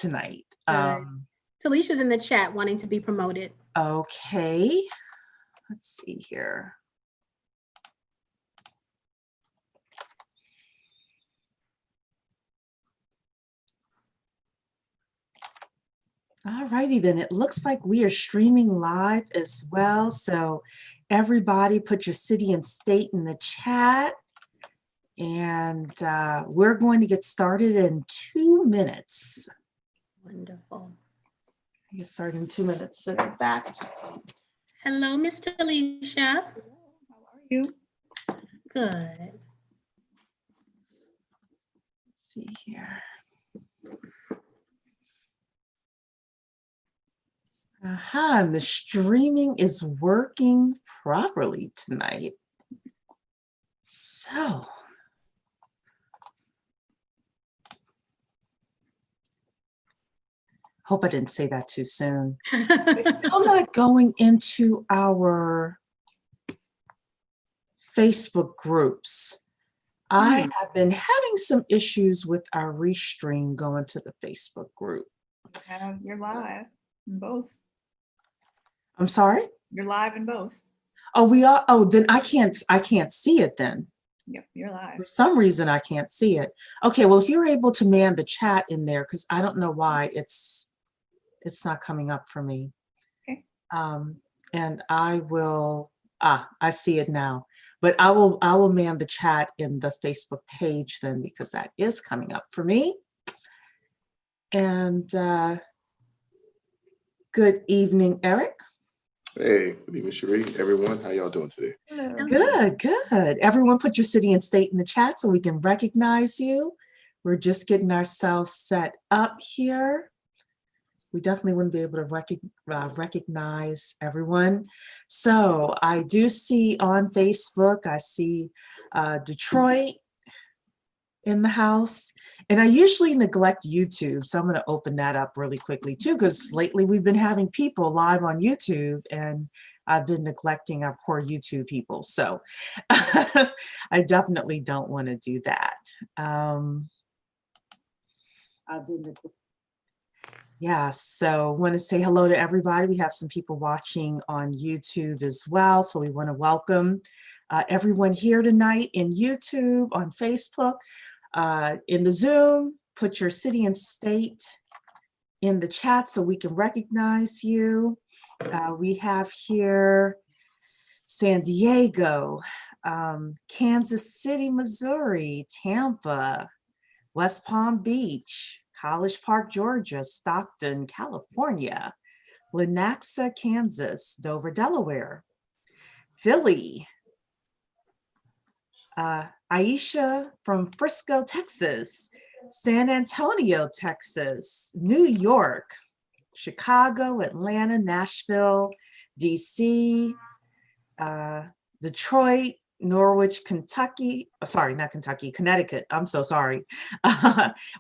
tonight. Good. Talicia's in the chat wanting to be promoted. Okay, let's see here. All righty then, it looks like we are streaming live as well. So everybody put your city and state in the chat. And we're going to get started in 2 minutes. Wonderful. Get started in 2 minutes. Send it back. Hello, Miss Talicia. How are you? Good. Let's see here. Aha, the streaming is working properly tonight. So, hope I didn't say that too soon. We're still not going into our Facebook groups. I have been having some issues with our restream going to the Facebook group. You're live in both. I'm sorry? You're live in both. Oh, we are. Oh, then I can't see it then. Yep, you're live. For some reason, I can't see it. Okay, well, if you're able to man the chat in there, because I don't know why it's not coming up for me. Okay. And I will, I see it now. But I will man the chat in the Facebook page then, because that is coming up for me. And good evening, Eric. Hey, good evening, Cherie. Everyone, how y'all doing today? Hello. Good, good. Everyone put your city and state in the chat so we can recognize you. We're just getting ourselves set up here. We definitely wouldn't be able to recognize everyone. So I do see on Facebook, I see Detroit in the house. And I usually neglect YouTube, so I'm going to open that up really quickly too, because lately we've been having people live on YouTube and I've been neglecting our poor YouTube people. So I definitely don't want to do that. Yeah, so want to say hello to everybody. We have some people watching on YouTube as well, so we want to welcome everyone here tonight in YouTube, on Facebook. In the Zoom, put your city and state in the chat so we can recognize you. We have here San Diego, Kansas City, Missouri, Tampa, West Palm Beach, College Park, Georgia, Stockton, California, Lenaxa, Kansas, Dover, Delaware, Philly, Aisha from Frisco, Texas, San Antonio, Texas, New York, Chicago, Atlanta, Nashville, DC, Detroit, Norwich, Kentucky, sorry, not Kentucky, Connecticut, I'm so sorry.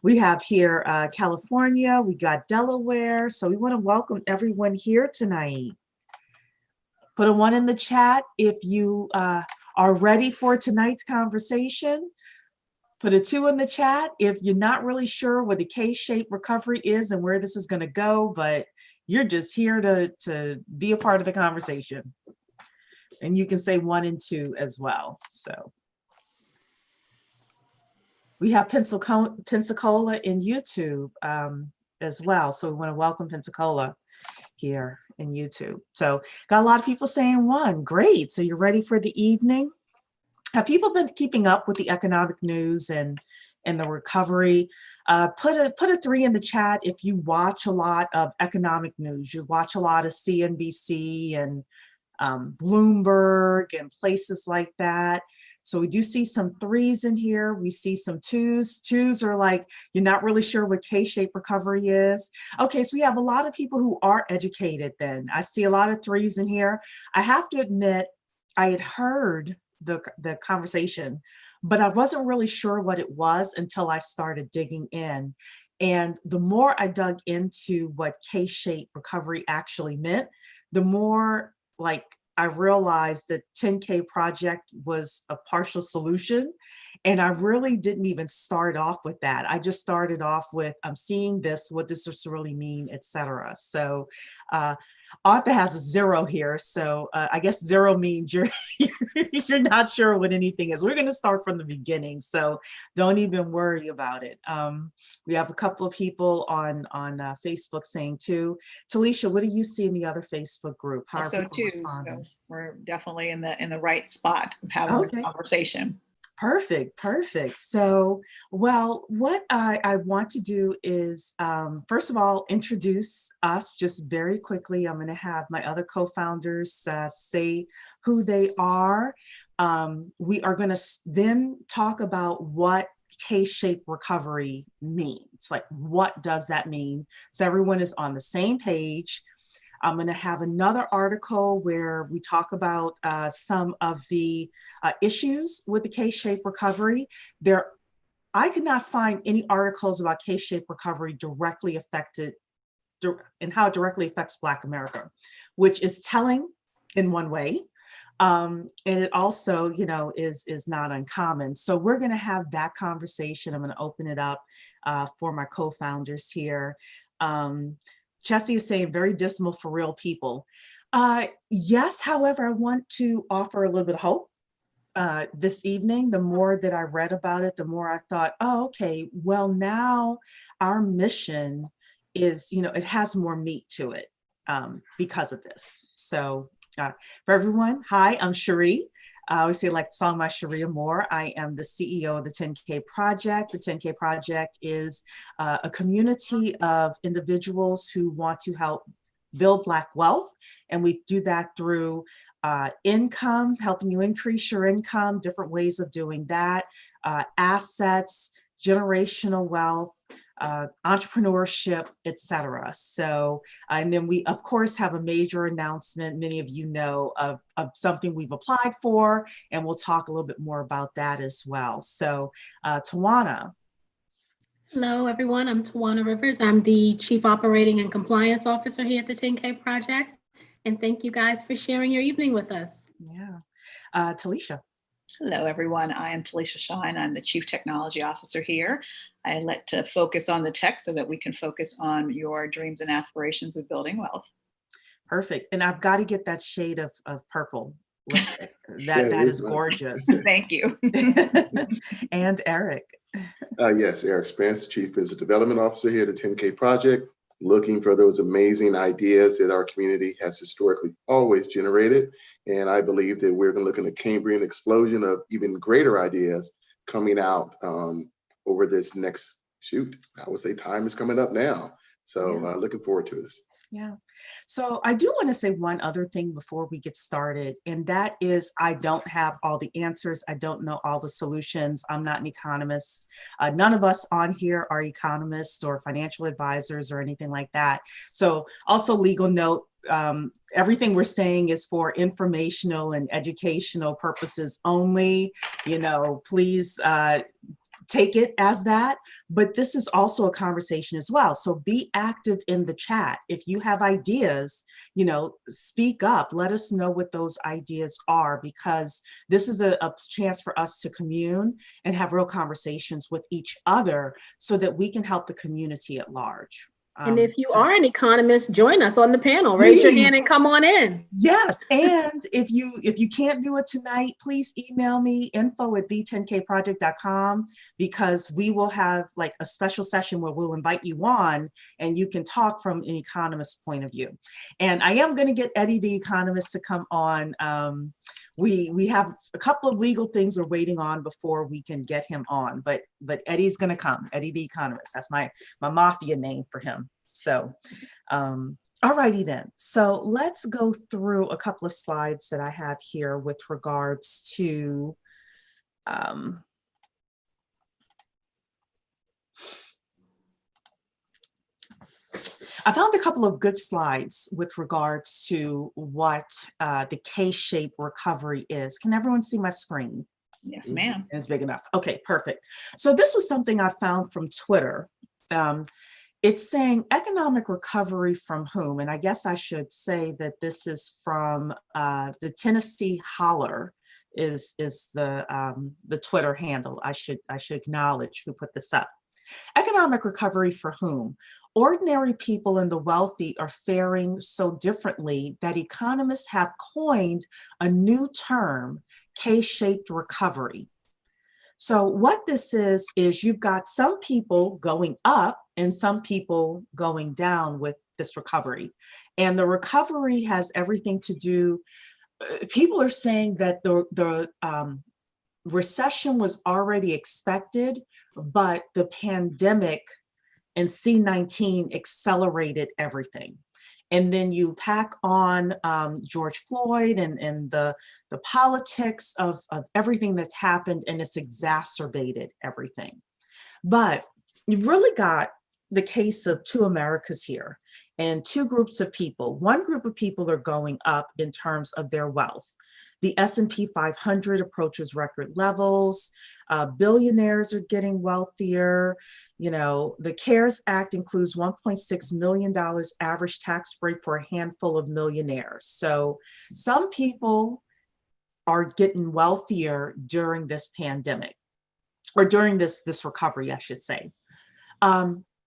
We have here California, we got Delaware, so we want to welcome everyone here tonight. Put a 1 in the chat if you are ready for tonight's conversation. Put a 2 in the chat if you're not really sure what the K-shaped recovery is and where this is going to go, but you're just here to be a part of the conversation. And you can say 1 and 2 as well. So we have Pensacola in YouTube as well. So we want to welcome Pensacola here in YouTube. So got a lot of people saying 1. Great. So you're ready for the evening. Have people been keeping up with the economic news and the recovery? Put a 3 in the chat if you watch a lot of economic news. You watch a lot of CNBC and Bloomberg and places like that. So we do see some 3s in here. We see some 2s. 2s are like, you're not really sure what K-shaped recovery is. Okay, so we have a lot of people who are educated then. I see a lot of 3s in here. I have to admit, I had heard the conversation, but I wasn't really sure what it was until I started digging in. And the more I dug into what K-shaped recovery actually meant, the more like I realized that 10K project was a partial solution And I really didn't even start off with that. I just started off with, I'm seeing this, what does this really mean, etc. So Arthur has a 0 here. So I guess 0 means you're not sure what anything is. We're going to start from the beginning. So don't even worry about it. We have a couple of people on Facebook saying too. Talisha, what do you see in the other Facebook group? How are So people too, responding? so we're definitely in the right spot of having Okay. a conversation. Perfect, perfect. So, well, what I want to do is, first of all, introduce us just very quickly. I'm going to have my other co-founders say who they are. We are going to then talk about what K-shaped recovery means. Like, what does that mean? So everyone is on the same page. I'm going to have another article where we talk about some of the issues with the K-shaped recovery. I could not find any articles about K-shaped recovery directly affected and how it directly affects Black America, which is telling in one way. And it also, is not uncommon. So we're going to have that conversation. I'm going to open it up for my co-founders here. Chessie is saying very dismal for real people. Yes, however, I want to offer a little bit of hope. This evening, the more that I read about it, the more I thought, oh, okay, well, now our mission is, it has more meat to it because of this. So for everyone, hi, I'm Cherie. I always say like the song by Sharia Moore. I am the CEO of the 10K Project. The 10K Project is a community of individuals who want to help build Black wealth. And we do that through income, helping you increase your income, different ways of doing that, assets, generational wealth, entrepreneurship, etc. So, and then we of course have a major announcement, many of you know, of something we've applied for, and we'll talk a little bit more about that as well. So Tawana. Hello, everyone. I'm Tawana Rivers. I'm the Chief Operating and Compliance Officer here at the 10K Project. And thank you guys for sharing your evening with us. Yeah. Talisha. Hello, everyone. I am Talisha Shine. I'm the Chief Technology Officer here. I like to focus on the tech so that we can focus on your dreams and aspirations of building wealth. Perfect. And I've got to get that shade of purple lipstick. Yeah, That it is is nice. gorgeous. Thank you. And Eric. Yes, Eric Spence, Chief Business Development Officer here at the 10K Project, looking for those amazing ideas that our community has historically always generated. And I believe that we're going to look at a Cambrian explosion of even greater ideas coming out over this next shoot. I would say time is coming up now. So looking forward to this. Yeah. So I do want to say one other thing before we get started, and that is I don't have all the answers. I don't know all the solutions. I'm not an economist. None of us on here are economists or financial advisors or anything like that. So also legal note, everything we're saying is for informational and educational purposes only. Please take it as that, but this is also a conversation as well. So be active in the chat. If you have ideas, speak up, let us know what those ideas are, because this is a chance for us to commune and have real conversations with each other so that we can help the community at large. And if you are an economist, join us on the panel. Please. Raise your hand and come on in. Yes, and if you can't do it tonight, please email me info@the10kproject.com, because we will have like a special session where we'll invite you on and you can talk from an economist point of view. And I am going to get Eddie the economist to come on. We have a couple of legal things we're waiting on before we can get him on, but Eddie's going to come. Eddie the economist. That's my mafia name for him. So, all righty then. So let's go through a couple of slides that I have here with regards to I found a couple of good slides with regards to what the K-shaped recovery is. Can everyone see my screen? Yes, ma'am. It's big enough. Okay, perfect. So this was something I found from Twitter. It's saying economic recovery from whom? And I guess I should say that this is from the Tennessee Holler is the Twitter handle. I should acknowledge who put this up. Economic recovery for whom? Ordinary people and the wealthy are faring so differently that economists have coined a new term, K-shaped recovery. So what this is you've got some people going up and some people going down with this recovery. And the recovery has everything to do, people are saying that the recession was already expected, but the pandemic and C-19 accelerated everything. And then you pack on George Floyd and the politics of everything that's happened, and it's exacerbated everything. But you've really got the case of two Americas here and two groups of people. One group of people are going up in terms of their wealth. The S&P 500 approaches record levels. Billionaires are getting wealthier. You know, the CARES Act includes $1.6 million average tax break for a handful of millionaires. So some people are getting wealthier during this pandemic, or during this recovery, I should say.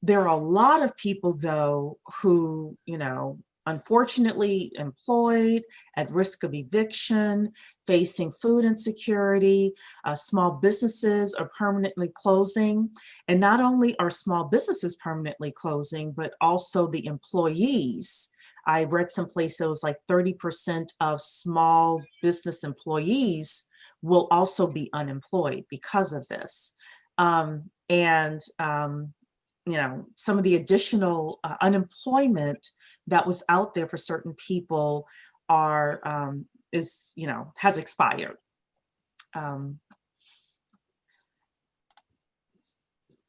There are a lot of people, though, who, you know, unfortunately employed, at risk of eviction, facing food insecurity. Small businesses are permanently closing. And not only are small businesses permanently closing, but also the employees. I read someplace that was like 30% of small business employees will also be unemployed because of this. You know, some of the additional unemployment that was out there for certain people has expired.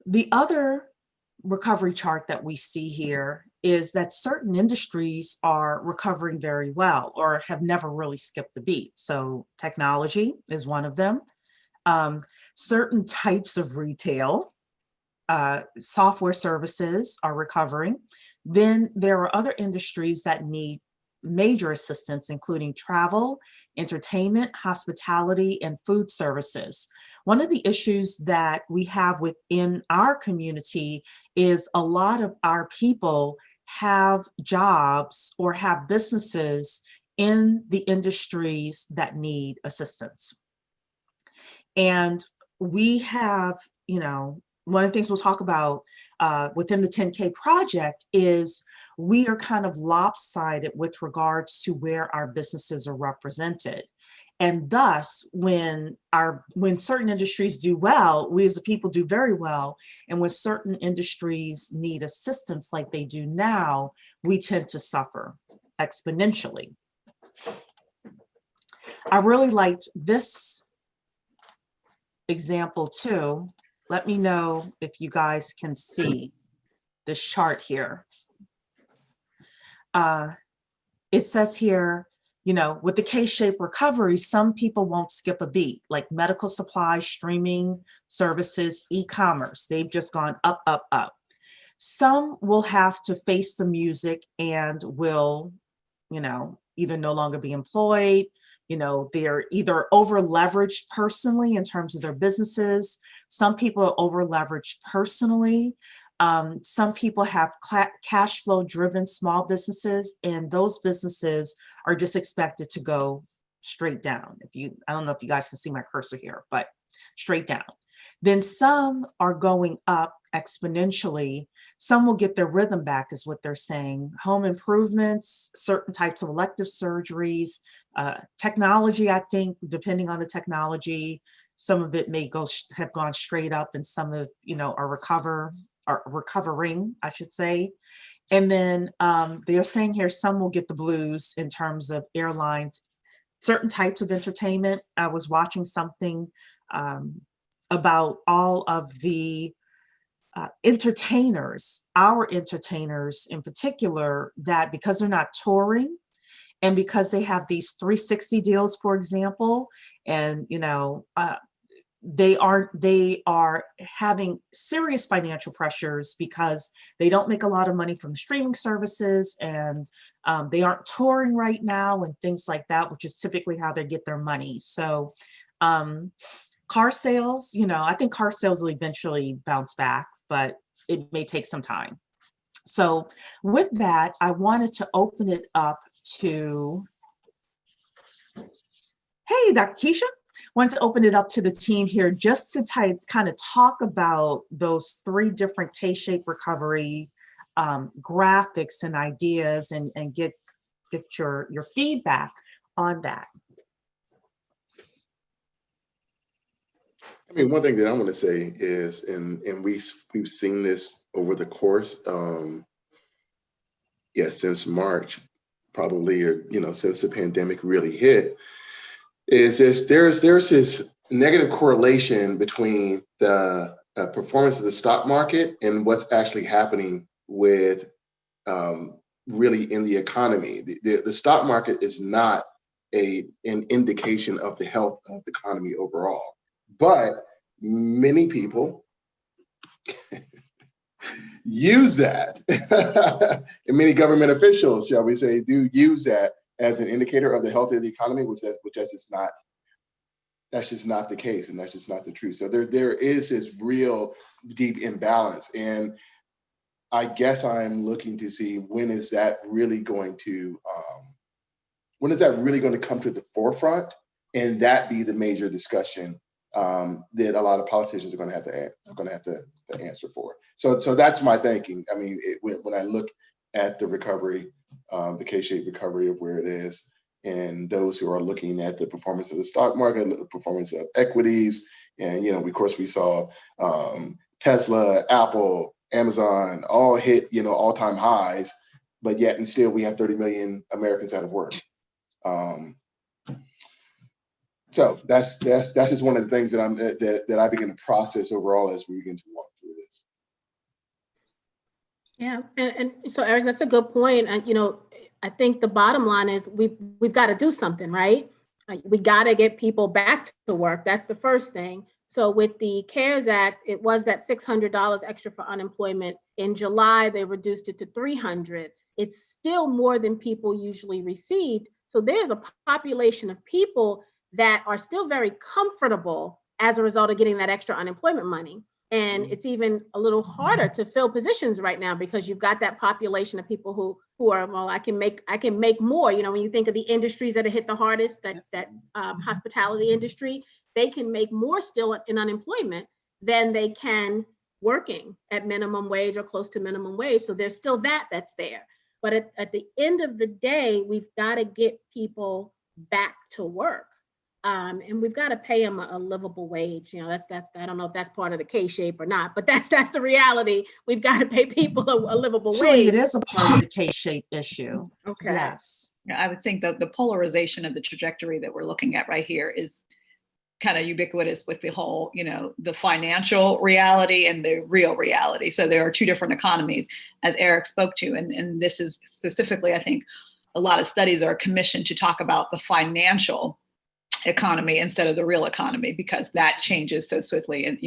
The other recovery chart that we see here is that certain industries are recovering very well or have never really skipped a beat. So technology is one of them. Certain types of retail, software services are recovering. Then there are other industries that need major assistance, including travel, entertainment, hospitality, and food services. One of the issues that we have within our community is a lot of our people have jobs or have businesses in the industries that need assistance. And we have, you know, one of the things we'll talk about within the 10K project is we are kind of lopsided with regards to where our businesses are represented. And thus, when certain industries do well, we as a people do very well. And when certain industries need assistance like they do now, we tend to suffer exponentially. I really liked this example too. Let me know if you guys can see this chart here. It says here, you know, with the K-shaped recovery, some people won't skip a beat, like medical supplies, streaming services, e-commerce. They've just gone up, up, up. Some will have to face the music and will, you know, either no longer be employed, you know, they're either over leveraged personally in terms of their businesses. Some people are over leveraged personally. Some people have cash flow driven small businesses, and those businesses are just expected to go straight down. I don't know if you guys can see my cursor here, but straight down. Then some are going up exponentially. Some will get their rhythm back, is what they're saying. Home improvements, certain types of elective surgeries, technology, I think, depending on the technology, some of it may have gone straight up, and some of, you know, are recovering, I should say. And then they're saying here, some will get the blues in terms of airlines, certain types of entertainment. I was watching something about all of the entertainers, our entertainers in particular, that because they're not touring and because they have these 360 deals, for example, and, you know, they are having serious financial pressures because they don't make a lot of money from streaming services, and they aren't touring right now and things like that, which is typically how they get their money. So car sales, I think car sales will eventually bounce back, but it may take some time. So with that, I wanted to open it up to, hey, Dr. Keisha. Want to open it up to the team here just to kind of talk about those 3 different K-shaped recovery graphics and ideas, and get your feedback on that. I mean, one thing that I want to say is, and we've seen this over the course, since March, probably, or since the pandemic really hit, is there's this negative correlation between the performance of the stock market and what's actually happening with really in the economy. The stock market is not an indication of the health of the economy overall, but many people use that, and many government officials, shall we say, do use that as an indicator of the health of the economy, which that's just not the case, and that's just not the truth. So there is this real deep imbalance, and I guess I'm looking to see when is that really going to come to the forefront, and that be the major discussion that a lot of politicians are going to have to answer for. So that's my thinking. I mean, when I look at the recovery, the K-shaped recovery of where it is, and those who are looking at the performance of the stock market, the performance of equities, and of course we saw Tesla, Apple, Amazon all hit all-time highs, but yet and still we have 30 million Americans out of work. So that's just one of the things that I begin to process overall as we begin to walk through this. Yeah, and so Eric, that's a good point. And I think the bottom line is we've got to do something, right? We got to get people back to work. That's the first thing. So with the CARES Act, it was that $600 extra for unemployment. In July, they reduced it to $300. It's still more than people usually received. So there's a population of people that are still very comfortable as a result of getting that extra unemployment money. And it's even a little harder to fill positions right now because you've got that population of people who are, well, I can make more. When you think of the industries that are hit the hardest, that hospitality industry, they can make more still in unemployment than they can working at minimum wage or close to minimum wage. So there's still that's there. But at the end of the day, we've got to get people back to work. And we've got to pay them a livable wage. That's I don't know if that's part of the K-shape or not, but that's the reality. We've got to pay people a livable wage. It is a part of the K-shape issue. Okay. Yes. I would think that the polarization of the trajectory that we're looking at right here is kind of ubiquitous with the whole, the financial reality and the real reality. So there are 2 different economies, as Eric spoke to, and this is specifically, I think, a lot of studies are commissioned to talk about the financial economy instead of the real economy, because that changes so swiftly. And,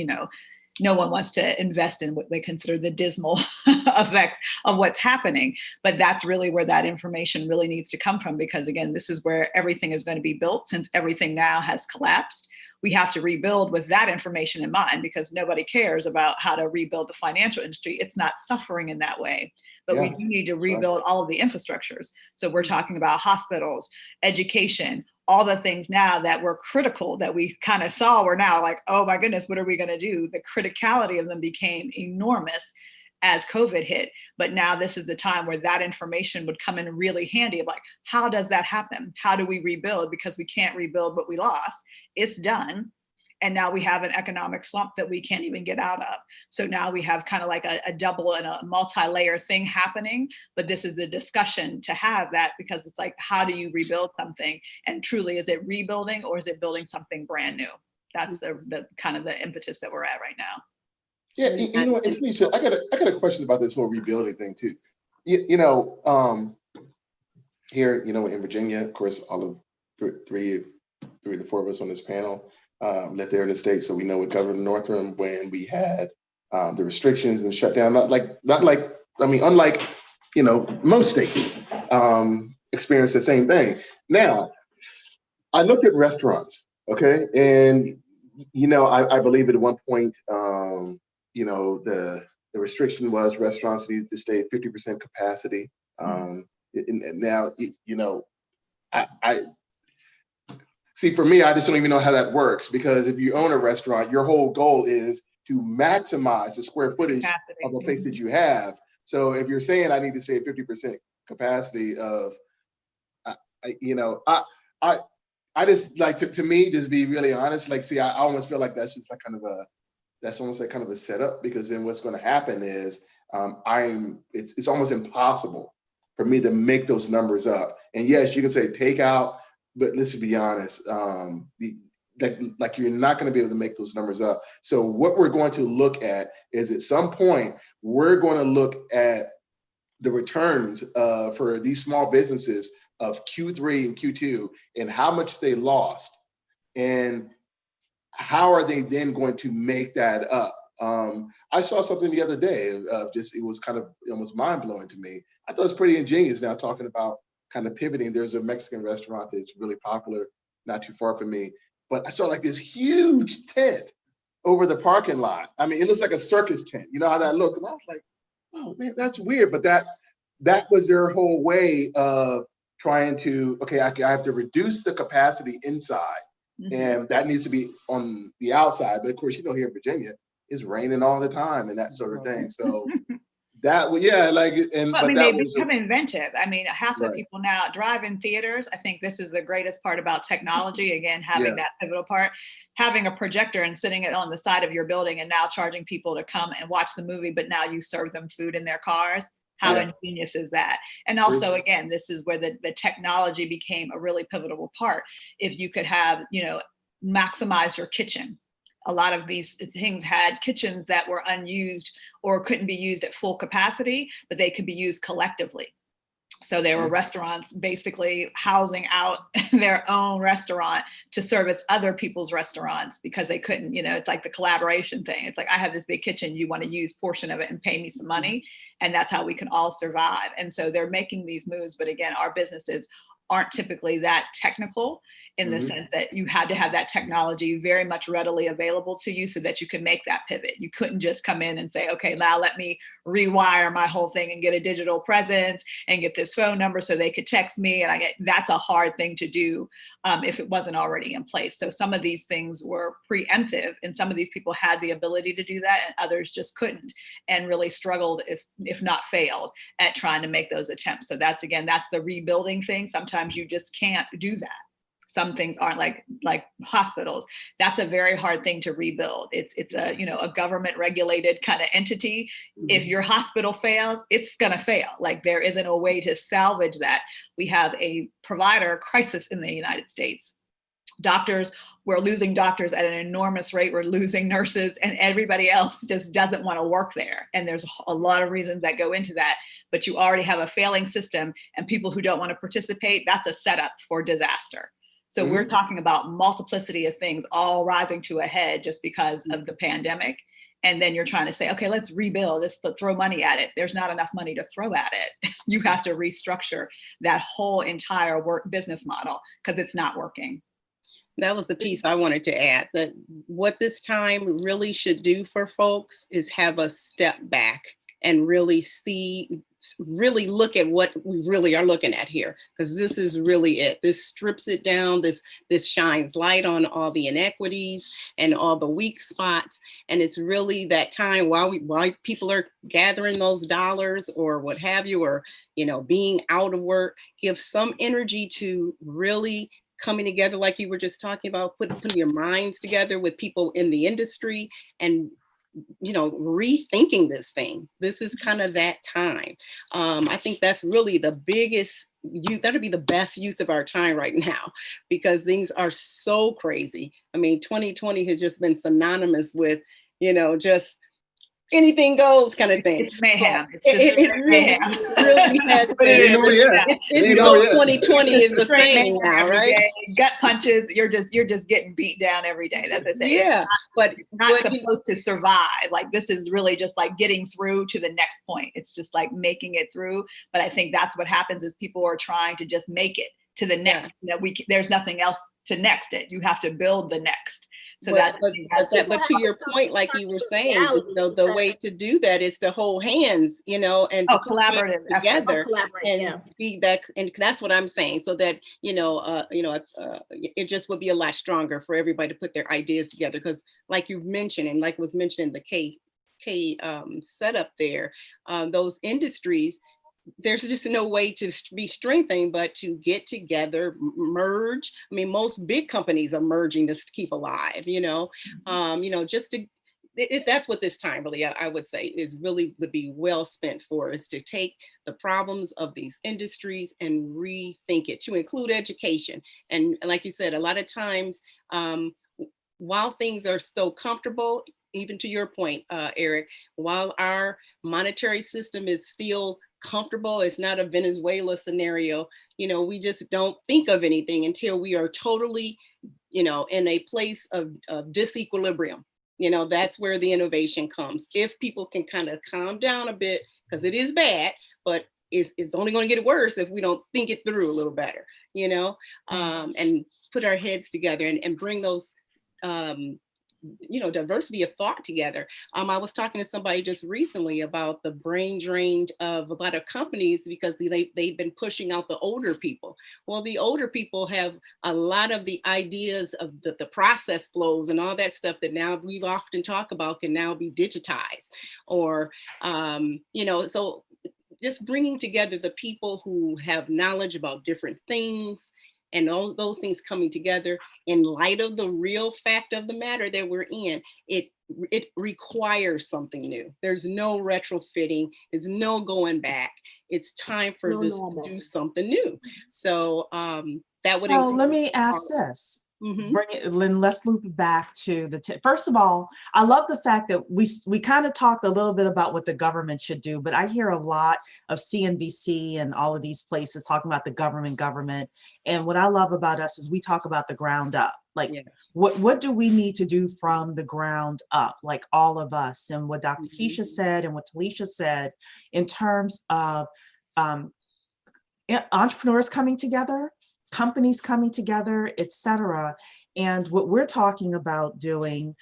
no one wants to invest in what they consider the dismal effects of what's happening. But that's really where that information really needs to come from, because again, this is where everything is going to be built. Since everything now has collapsed, we have to rebuild with that information in mind, because nobody cares about how to rebuild the financial industry. It's not suffering in that way. But we do need to rebuild all of the infrastructures. So we're talking about hospitals, education, all the things now that were critical that we kind of saw, we're now like, oh my goodness, what are we going to do? The criticality of them became enormous as COVID hit. But now this is the time where that information would come in really handy of like, how does that happen? How do we rebuild? Because we can't rebuild what we lost. It's done. And now we have an economic slump that we can't even get out of. So now we have kind of like a double and a multi-layer thing happening. But this is the discussion to have that, because it's like, how do you rebuild something? And truly, is it rebuilding or is it building something brand new? That's the kind of the impetus that we're at right now. Yeah, and Felicia, I got a question about this whole rebuilding thing too. Here, in Virginia, of course, all of three of the 4 of us on this panel lived there in the States, so we know what Governor Northam when we had the restrictions and shutdown. Unlike most states experienced the same thing. Now, I looked at restaurants, okay, and I believe at one point, the restriction was restaurants needed to stay at 50% capacity. And now, I see, for me, I just don't even know how that works, because if you own a restaurant, your whole goal is to maximize the square footage of the place that you have. So if you're saying I need to stay at 50% capacity of, I just like to me, just be really honest. Like, see, I almost feel like that's just like that's almost like kind of a setup, because then what's going to happen is it's almost impossible for me to make those numbers up. And yes, you can say takeout, but let's be honest, like you're not going to be able to make those numbers up. So what we're going to look at is, at some point, we're going to look at the returns for these small businesses of Q3 and Q2 and how much they lost, and how are they then going to make that up. I saw something the other day it was kind of almost mind-blowing to me. I thought it was pretty ingenious, now talking about kind of pivoting. There's a Mexican restaurant that's really popular not too far from me, but I saw like this huge tent over the parking lot. I mean, it looks like a circus tent. You know how that looks? And I was like, oh man, that's weird. But that was their whole way of trying to, okay, I have to reduce the capacity inside, and that needs to be on the outside. But of course, here in Virginia, it's raining all the time and that sort of thing. So that, yeah, like, and Well, but they that was become inventive. I mean, half Right. of people now drive in theaters. I think this is the greatest part about technology. Again, having that pivotal part, having a projector and sitting it on the side of your building, and now charging people to come and watch the movie, but now you serve them food in their cars. How ingenious is that? And also, again, this is where the technology became a really pivotal part. If you could have, maximize your kitchen. A lot of these things had kitchens that were unused or couldn't be used at full capacity, but they could be used collectively. So there were restaurants basically housing out their own restaurant to service other people's restaurants, because they couldn't, it's like the collaboration thing. It's like, I have this big kitchen, you want to use a portion of it and pay me some money. And that's how we can all survive. And so they're making these moves. But again, our businesses aren't typically that technical, in the sense that you had to have that technology very much readily available to you so that you could make that pivot. You couldn't just come in and say, okay, now let me rewire my whole thing and get a digital presence and get this phone number so they could text me. And that's a hard thing to do if it wasn't already in place. So some of these things were preemptive, and some of these people had the ability to do that, and others just couldn't, and really struggled, if not failed, at trying to make those attempts. So that's the rebuilding thing. Sometimes you just can't do that. Some things aren't like hospitals. That's a very hard thing to rebuild. It's a government regulated kind of entity. If your hospital fails, it's gonna fail. Like, there isn't a way to salvage that. We have a provider crisis in the United States. We're losing doctors at an enormous rate. We're losing nurses, and everybody else just doesn't want to work there. And there's a lot of reasons that go into that, but you already have a failing system, and people who don't want to participate, that's a setup for disaster. So we're talking about multiplicity of things all rising to a head just because of the pandemic. And then you're trying to say, okay, let's rebuild, let's throw money at it. There's not enough money to throw at it. You have to restructure that whole entire business model, because it's not working. That was the piece I wanted to add, that what this time really should do for folks is have us step back and really look at what we really are looking at here, because this is really it. This strips it down. This shines light on all the inequities and all the weak spots. And it's really that time while people are gathering those dollars or what have you, or, being out of work, give some energy to really coming together, like you were just talking about, putting your minds together with people in the industry and rethinking this thing. This is kind of that time. I think that's really the biggest, that'll be the best use of our time right now, because things are so crazy. I mean, 2020 has just been synonymous with, just anything goes kind of thing. It's mayhem. But It's just it mayhem. really has But it been. is, It's so 2020 is the straight saying mayhem now, every right? day. Gut punches. You're just getting beat down every day. That's what I say. Yeah, but It's not supposed to survive. Like, this is really just like getting through to the next point. It's just like making it through. But I think that's what happens is people are trying to just make it to the next. That there's nothing else to next it. You have to build the next. So but to your point, like you were saying, the way to do that is to hold hands, and to collaborative together and yeah. be that, and that's what I'm saying. So that it just would be a lot stronger for everybody to put their ideas together, because like you've mentioned, and like was mentioned in the K setup there, those industries, there's just no way to be strengthened but to get together, merge. I mean, most big companies are merging to keep alive, just to, that's what this time really, I would say, would be well spent for, is to take the problems of these industries and rethink it, to include education. And like you said, a lot of times, while things are so comfortable, even to your point, Eric, while our monetary system is still comfortable, it's not a Venezuela scenario, we just don't think of anything until we are totally, in a place of disequilibrium. That's where the innovation comes. If people can kind of calm down a bit, because it is bad, but it's only going to get worse if we don't think it through a little better, and put our heads together and bring those diversity of thought together. I was talking to somebody just recently about the brain drain of a lot of companies because they've been pushing out the older people. Well, the older people have a lot of the ideas of the process flows and all that stuff that now we've often talked about can now be digitized, or so just bringing together the people who have knowledge about different things, and all those things coming together in light of the real fact of the matter that we're in, it requires something new. There's no retrofitting, there's no going back. It's time for this to do something new. So that would. So let me ask this. Mm-hmm. Bring it, Lynn, let's loop it back to first of all, I love the fact that we kind of talked a little bit about what the government should do, but I hear a lot of CNBC and all of these places talking about the government. And what I love about us is we talk about the ground up. Like, yes. What do we need to do from the ground up, like all of us, and what Dr. Mm-hmm. Keisha said and what Talisha said in terms of entrepreneurs coming together, companies coming together, etc. And what we're talking about doing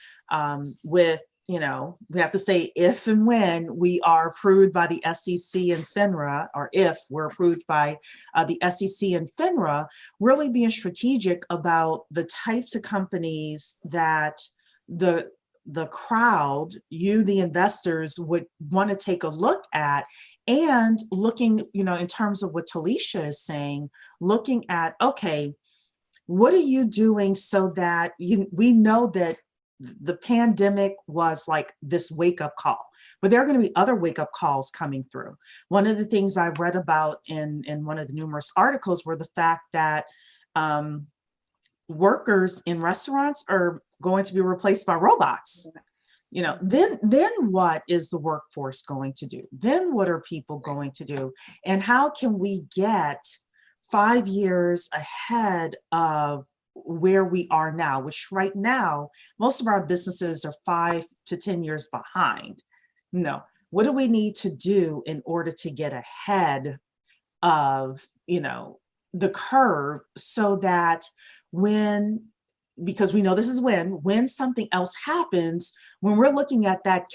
with, we have to say if and when we are approved by the SEC and FINRA, or if we're approved by the SEC and FINRA, really being strategic about the types of companies that the crowd, the investors, would want to take a look at, and looking, in terms of what Talisha is saying, looking at, okay, what are you doing so that we know that the pandemic was like this wake-up call, but there are going to be other wake-up calls coming through. One of the things I read about in one of the numerous articles were the fact that workers in restaurants are going to be replaced by robots. Then what is the workforce going to do? Then what are people going to do? And how can we get 5 years ahead of where we are now, which right now, most of our businesses are 5 to 10 years behind. What do we need to do in order to get ahead of, the curve, so that because we know this is when something else happens, when we're looking at that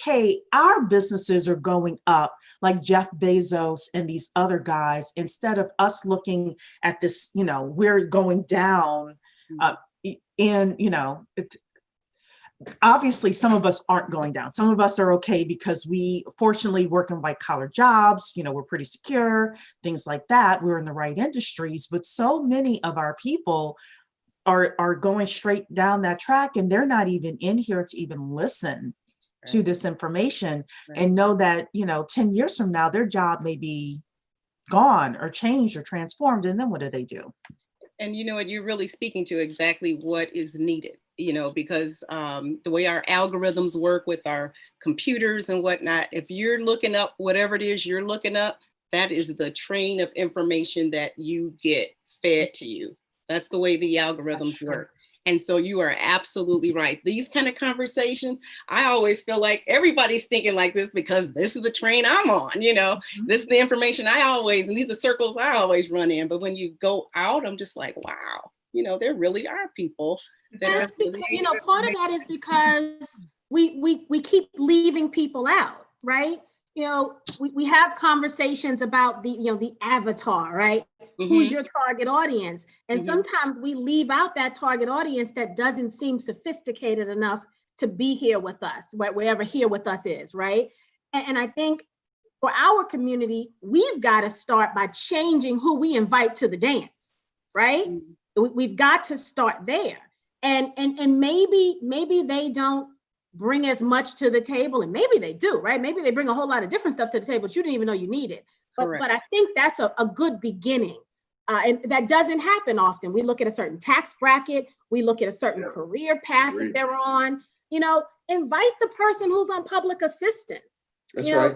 our businesses are going up like Jeff Bezos and these other guys, instead of us looking at this, we're going down. Obviously some of us aren't going down. Some of us are okay because we fortunately work in white collar jobs, we're pretty secure, things like that. We're in the right industries, but so many of our people are going straight down that track, and they're not even in here to even listen to this information and know that, 10 years from now, their job may be gone or changed or transformed. And then what do they do? And you know what, you're really speaking to exactly what is needed. you know, because the way our algorithms work with our computers and whatnot, if you're looking up whatever it is you're looking up, that is the train of information that you get fed to you. That's the way the algorithms work. And so you are absolutely right. These kind of conversations, I always feel like everybody's thinking like this because this is the train I'm on, you know, this is the information and these are circles I always run in. But when you go out, I'm just like, wow, you know, there really are people that That's are because, you know, part of that is because we keep leaving people out, right? You know, we have conversations about the avatar, right? Who's your target audience? And sometimes we leave out that target audience that doesn't seem sophisticated enough to be here with us, wherever here with us is, right? And I think for our community, we've got to start by changing who we invite to the dance, right? We've got to start there. And maybe they don't bring as much to the table, and maybe they do, right? Maybe they bring a whole lot of different stuff to the table that you didn't even know you needed. But I think that's a good beginning. And that doesn't happen often. We look at a certain tax bracket, we look at a certain career path that they're on. You know, invite the person who's on public assistance. That's right.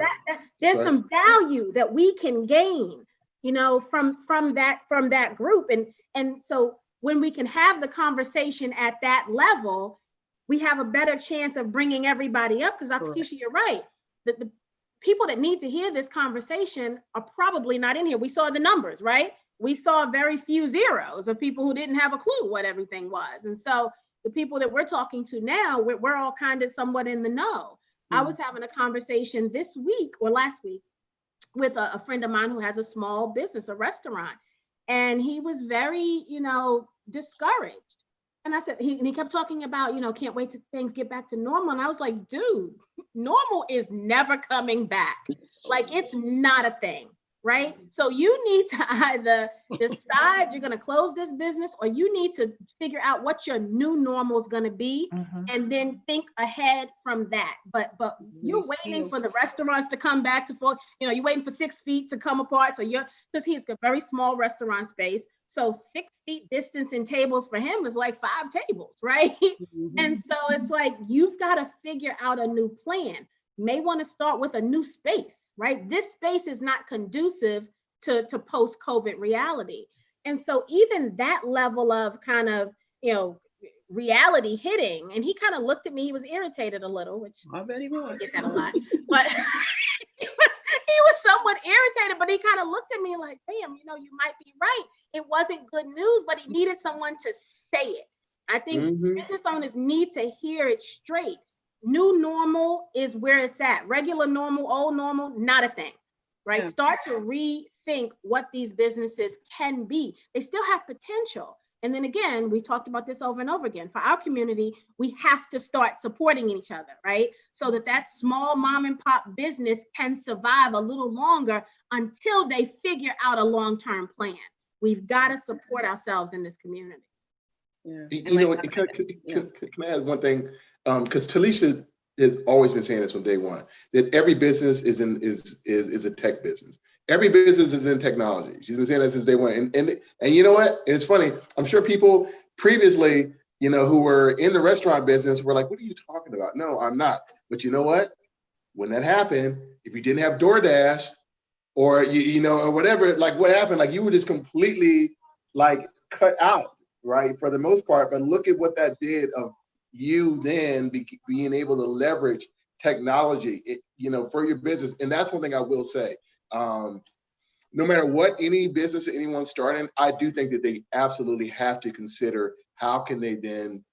There's some value that we can gain, you know, from that group. And so when we can have the conversation at that level, we have a better chance of bringing everybody up. Because Dr. Keisha, you're right. The people that need to hear this conversation are probably not in here. We saw the numbers, right? We saw very few zeros of people who didn't have a clue what everything was. And so the people that we're talking to now, we're all kind of somewhat in the know. I was having a conversation this week or last week with a friend of mine who has a small business, a restaurant. And he was very, you know, discouraged. And I said, he kept talking about, you know, can't wait till things get back to normal. And I was like, dude, normal is never coming back. Like, it's not a thing, right? So you need to either decide you're going to close this business, or you need to figure out what your new normal is going to be, and then think ahead from that. But you're waiting for the restaurants to come back to full, you know, you're waiting for 6 feet to come apart. So because he's got very small restaurant space. So 6 feet distance in tables for him is like 5 tables, right? And so it's like, you've got to figure out a new plan. You may want to start with a new space, right? This space is not conducive to post-COVID reality. And so even that level of kind of, you know, reality hitting, and he kind of looked at me, he was irritated a little, which I bet he was. I get that a lot, but he was somewhat irritated, but he kind of looked at me like, damn, you know, you might be right. It wasn't good news, but he needed someone to say it. I think business owners need to hear it straight. New normal is where it's at. Regular normal, old normal, not a thing, right? Yeah. Start to rethink what these businesses can be. They still have potential. And then again, we talked about this over and over again. For our community, we have to start supporting each other, right? So that small mom and pop business can survive a little longer until they figure out a long-term plan. We've got to support ourselves in this community. Yeah. You know, can I add one thing? Because Talisha has always been saying this from day one, that every business is a tech business. Every business is in technology. She's been saying that since day one. And you know what? And it's funny. I'm sure people previously, you know, who were in the restaurant business were like, what are you talking about? No, I'm not. But you know what? When that happened, if you didn't have DoorDash or, you know, or whatever, like what happened, like you were just completely like cut out, right? For the most part. But look at what that did of you then being able to leverage technology, you know, for your business. And that's one thing I will say. No matter what any business or anyone's starting, I do think that they absolutely have to consider how can they then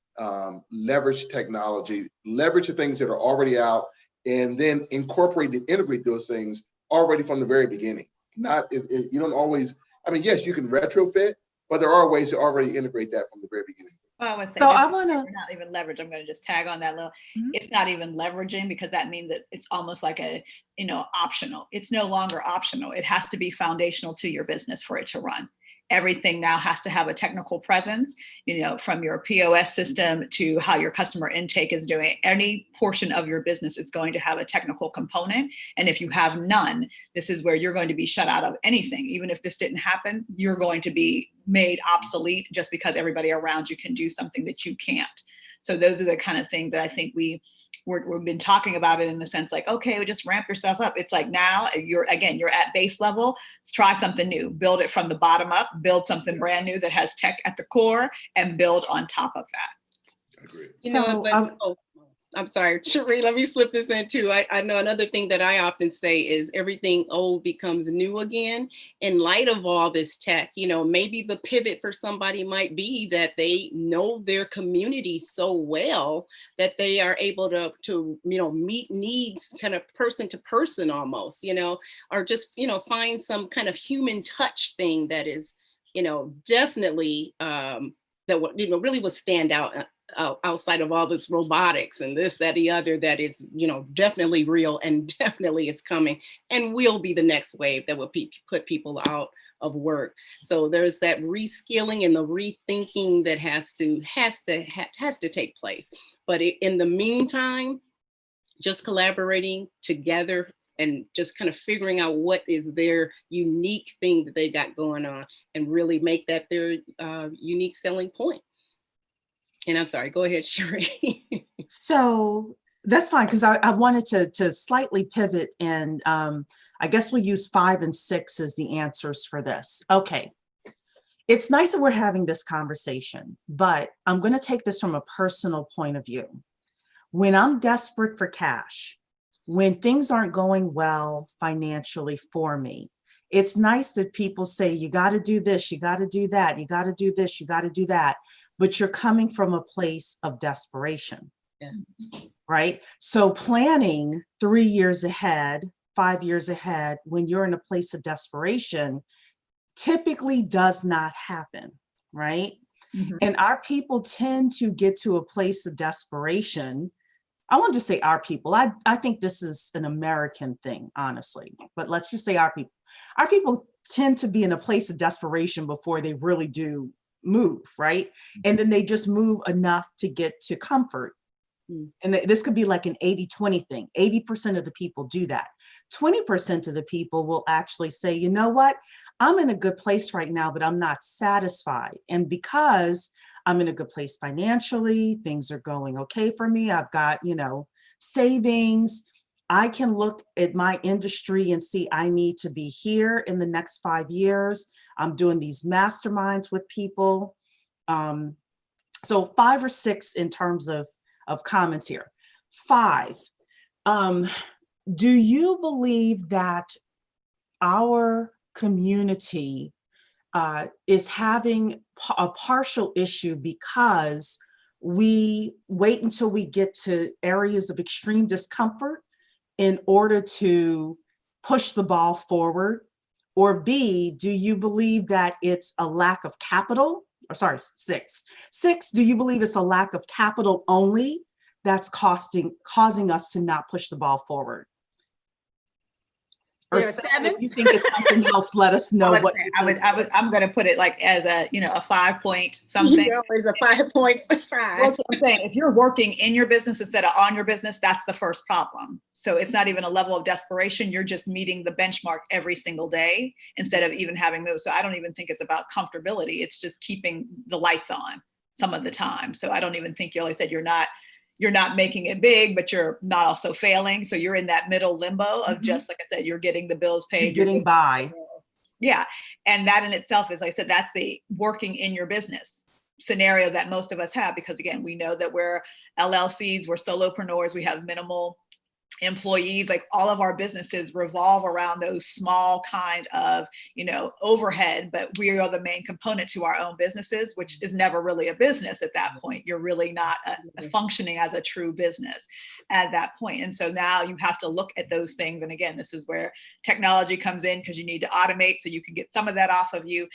leverage technology, leverage the things that are already out, and then incorporate and integrate those things already from the very beginning. You don't always, I mean, yes, you can retrofit, but there are ways to already integrate that from the very beginning. Well, I would say so we're not even leverage. I'm going to just tag on that little. It's not even leveraging, because that means that it's almost like a, you know, optional. It's no longer optional. It has to be foundational to your business for it to run. Everything now has to have a technical presence, you know, from your POS system to how your customer intake is doing. Any portion of your business is going to have a technical component. And if you have none, this is where you're going to be shut out of anything. Even if this didn't happen, you're going to be made obsolete just because everybody around you can do something that you can't. So those are the kind of things that I think we've been talking about it in the sense like, okay, we just ramp yourself up. It's like now you're at base level. Let's try something new, build it from the bottom up, build something brand new that has tech at the core, and build on top of that. I agree. You know, So, but I'm sorry, Cherie, let me slip this in too. I know another thing that I often say is everything old becomes new again. In light of all this tech, you know, maybe the pivot for somebody might be that they know their community so well that they are able to you know, meet needs kind of person to person almost, you know, or just, you know, find some kind of human touch thing that is, you know, definitely that would, you know, really would stand out outside of all this robotics and this, that, the other, that is, you know, definitely real and definitely is coming and will be the next wave that will put people out of work. So there's that reskilling and the rethinking that has to take place. But in the meantime, just collaborating together and just kind of figuring out what is their unique thing that they got going on and really make that their unique selling point. And I'm sorry, go ahead, Cherie. so that's fine, because I wanted to slightly pivot, and I guess we use 5 and 6 as the answers for this. Okay. It's nice that we're having this conversation, but I'm going to take this from a personal point of view. When I'm desperate for cash, when things aren't going well financially for me, it's nice that people say, you got to do this, you got to do that, you got to do this, you got to do that. But you're coming from a place of desperation, right? So planning 3 years ahead, 5 years ahead, when you're in a place of desperation, typically does not happen, right? Mm-hmm. And our people tend to get to a place of desperation. I want to say our people. I think this is an American thing, honestly, but let's just say our people. Our people tend to be in a place of desperation before they really do move, right? And then they just move enough to get to comfort. And this could be like an 80-20 thing. 80% of the people do that. 20% of the people will actually say, you know what? I'm in a good place right now, but I'm not satisfied. And because I'm in a good place financially, things are going okay for me. I've got, you know, savings. I can look at my industry and see I need to be here in the next 5 years. I'm doing these masterminds with people. So 5 or 6 in terms of comments here. 5, do you believe that our community is having a partial issue because we wait until we get to areas of extreme discomfort in order to push the ball forward? Or B, do you believe that it's a lack of capital? Or sorry, 6. 6, do you believe it's a lack of capital only that's causing us to not push the ball forward? Or 7, if you think it's something else, let us know what you think. I'm going to put it like as a, you know, a 5 point something. Always a 5.5. Well, I'm saying, if you're working in your business instead of on your business, that's the first problem. So it's not even a level of desperation. You're just meeting the benchmark every single day instead of even having those. So I don't even think it's about comfortability. It's just keeping the lights on some of the time. So I don't even think you, like I said, you're not making it big, but you're not also failing. So you're in that middle limbo of just, like I said, you're getting the bills paid. You're getting by. Yeah. And that in itself is, like I said, that's the working in your business scenario that most of us have, because again, we know that we're LLCs, we're solopreneurs, we have minimal employees. Like all of our businesses revolve around those small kind of, you know, overhead, but we are the main component to our own businesses, which is never really a business at that point. You're really not functioning as a true business at that point. And so now you have to look at those things. And again, this is where technology comes in, because you need to automate so you can get some of that off of you.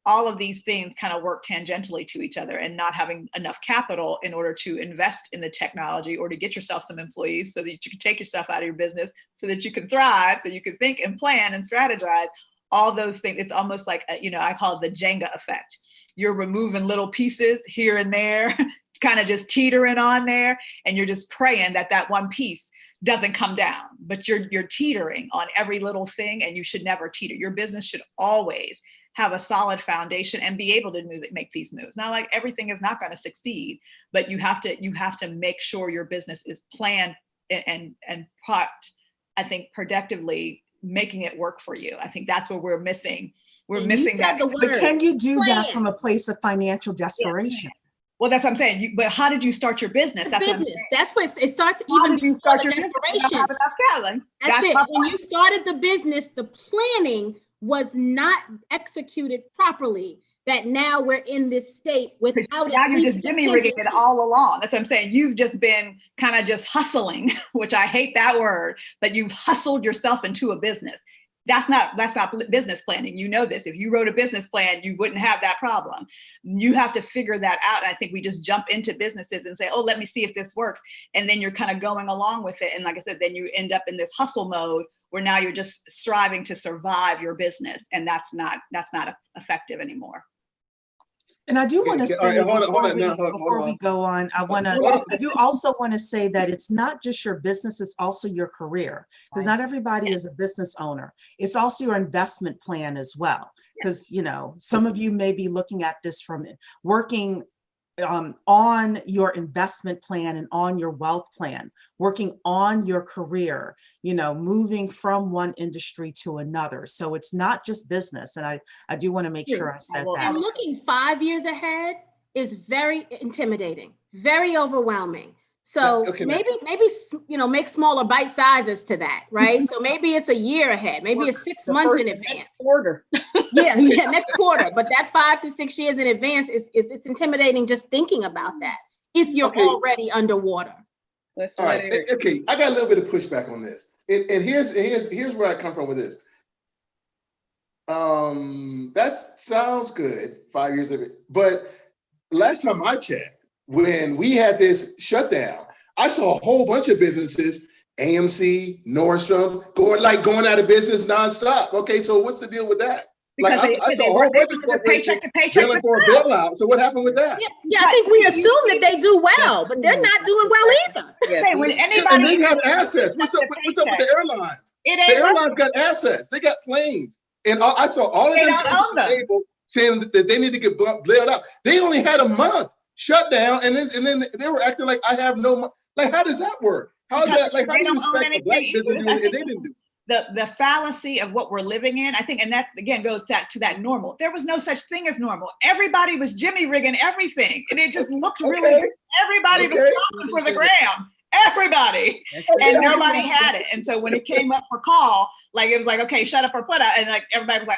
All of these things kind of work tangentially to each other, and not having enough capital in order to invest in the technology or to get yourself some employees so that you can take yourself out of your business so that you can thrive, so you can think and plan and strategize. All those things. It's almost like, you know, I call it the Jenga effect. You're removing little pieces here and there, kind of just teetering on there. And you're just praying that that one piece doesn't come down, but you're teetering on every little thing, and you should never teeter. Your business should always have a solid foundation and be able to make these moves. Now, like everything is not going to succeed, but you have to make sure your business is planned and I think productively making it work for you. I think that's what we're missing. We're missing that. But can you do that Plan. from a place of financial desperation? Well, that's what I'm saying. But how did you start your business? The That's what I'm business. saying. That's what it starts How even did you before start the your business? You don't desperation. have enough talent. That's it. my When point. you started the business, the planning was not executed properly. That now we're in this state without Now at you're least just jimmy rigging it contingency. all along. That's what I'm saying. You've just been kind of just hustling, which I hate that word, but you've hustled yourself into a business. That's not business planning. You know this. If you wrote a business plan, you wouldn't have that problem. You have to figure that out. And I think we just jump into businesses and say, oh, let me see if this works. And then you're kind of going along with it. And like I said, then you end up in this hustle mode where now you're just striving to survive your business. And that's not effective anymore. And I do want to Okay, say, all right, hold on, before we go on, I do also want to say that it's not just your business, it's also your career, because not everybody is a business owner. It's also your investment plan as well. Because, you know, some of you may be looking at this from working on your investment plan and on your wealth plan, working on your career, you know, moving from one industry to another. So it's not just business. And I do want to make sure I said that. And looking 5 years ahead is very intimidating, very overwhelming. So maybe, you know, make smaller bite sizes to that, right? So maybe it's a year ahead, maybe it's 6 months in advance. Next quarter. Yeah, next quarter. But that 5 to 6 years in advance it's intimidating just thinking about that if you're already underwater. All right. Okay, I got a little bit of pushback on this. And here's where I come from with this. That sounds good, 5 years of it. But last time I checked, when we had this shutdown, I saw a whole bunch of businesses, AMC, Nordstrom, going out of business nonstop. Okay, so what's the deal with that? Because I saw a whole bunch of corporations billing for a bailout. So what happened with that? Yeah, I think we assume that they do well, but they're not doing well either. Say, when anybody and they have assets. What's up with the airlines? The airlines got assets. They got planes. And I saw all of them come to the table saying that they need to get bailed out. They only had a month shut down, and then they were acting like I have no money. Like, how does that work? How is that? Like, how do you expect a black business to do it and they didn't do it? The fallacy of what we're living in, I think, and that again goes back to that normal. There was no such thing as normal. Everybody was jimmy rigging everything, and it just looked really good. Everybody was shopping for the gram. Everybody, and nobody had it. And so when it came up for call, like it was like, okay, shut up or put out, and like everybody was like,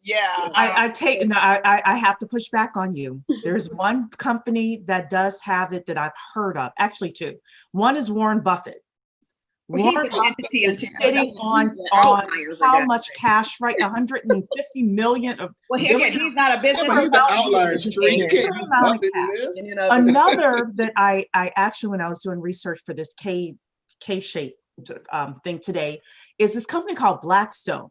yeah. I have to push back on you. There's one company that does have it that I've heard of. Actually, two. One is Warren Buffett. Warren Buffett is sitting on how much cash, right? 150 million of. Well, he's not a business. He's the outlier. Another that I actually, when I was doing research for this K-shape thing today, is this company called Blackstone.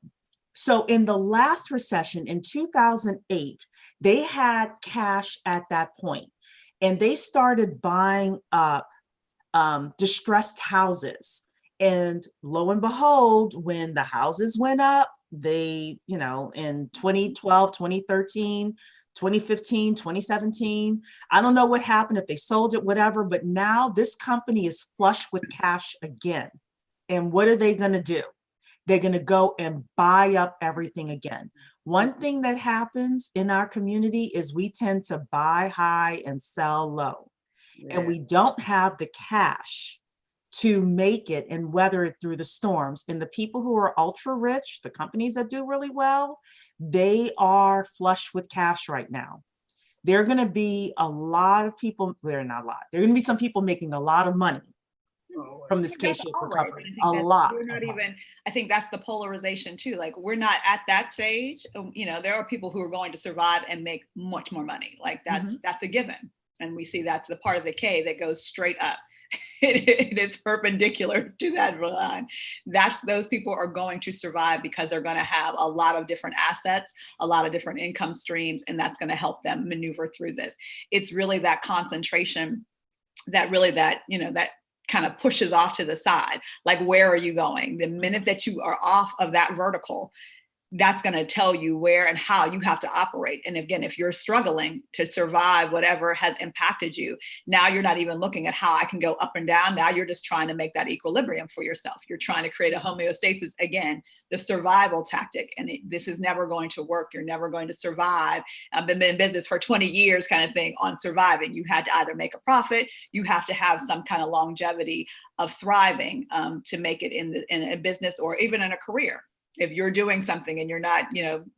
So in the last recession in 2008, they had cash at that point, and they started buying up distressed houses. And lo and behold, when the houses went up, they, you know, in 2012, 2013, 2015, 2017, I don't know what happened, if they sold it, whatever, but now this company is flush with cash again. And what are they going to do? They're going to go and buy up everything again. One thing that happens in our community is we tend to buy high and sell low. Yeah. And we don't have the cash to make it and weather it through the storms. And the people who are ultra rich, the companies that do really well, they are flush with cash right now. There are going to be a lot of people, they're not a lot, there are going to be some people making a lot of money from this K-shaped recovery. A lot. We're not even, I think that's the polarization too. Like, we're not at that stage. You know, there are people who are going to survive and make much more money. Like that's a given. And we see that's the part of the K that goes straight up. It is perpendicular to that line. Those people are going to survive because they're going to have a lot of different assets, a lot of different income streams, and that's going to help them maneuver through this. It's really that concentration that kind of pushes off to the side. Like, where are you going? The minute that you are off of that vertical, that's going to tell you where and how you have to operate. And again, if you're struggling to survive whatever has impacted you, now you're not even looking at how I can go up and down. Now you're just trying to make that equilibrium for yourself. You're trying to create a homeostasis, again, the survival tactic. And this is never going to work. You're never going to survive. I've been in business for 20 years kind of thing on surviving. You had to either make a profit, you have to have some kind of longevity of thriving to make it in a business or even in a career. If you're doing something and you're not,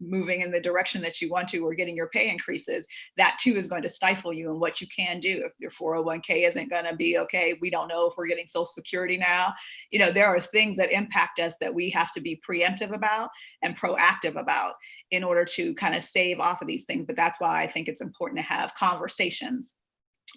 moving in the direction that you want to or getting your pay increases, that too is going to stifle you in what you can do. If your 401k isn't going to be okay, we don't know if we're getting Social Security now. There are things that impact us that we have to be preemptive about and proactive about in order to kind of save off of these things. But that's why I think it's important to have conversations.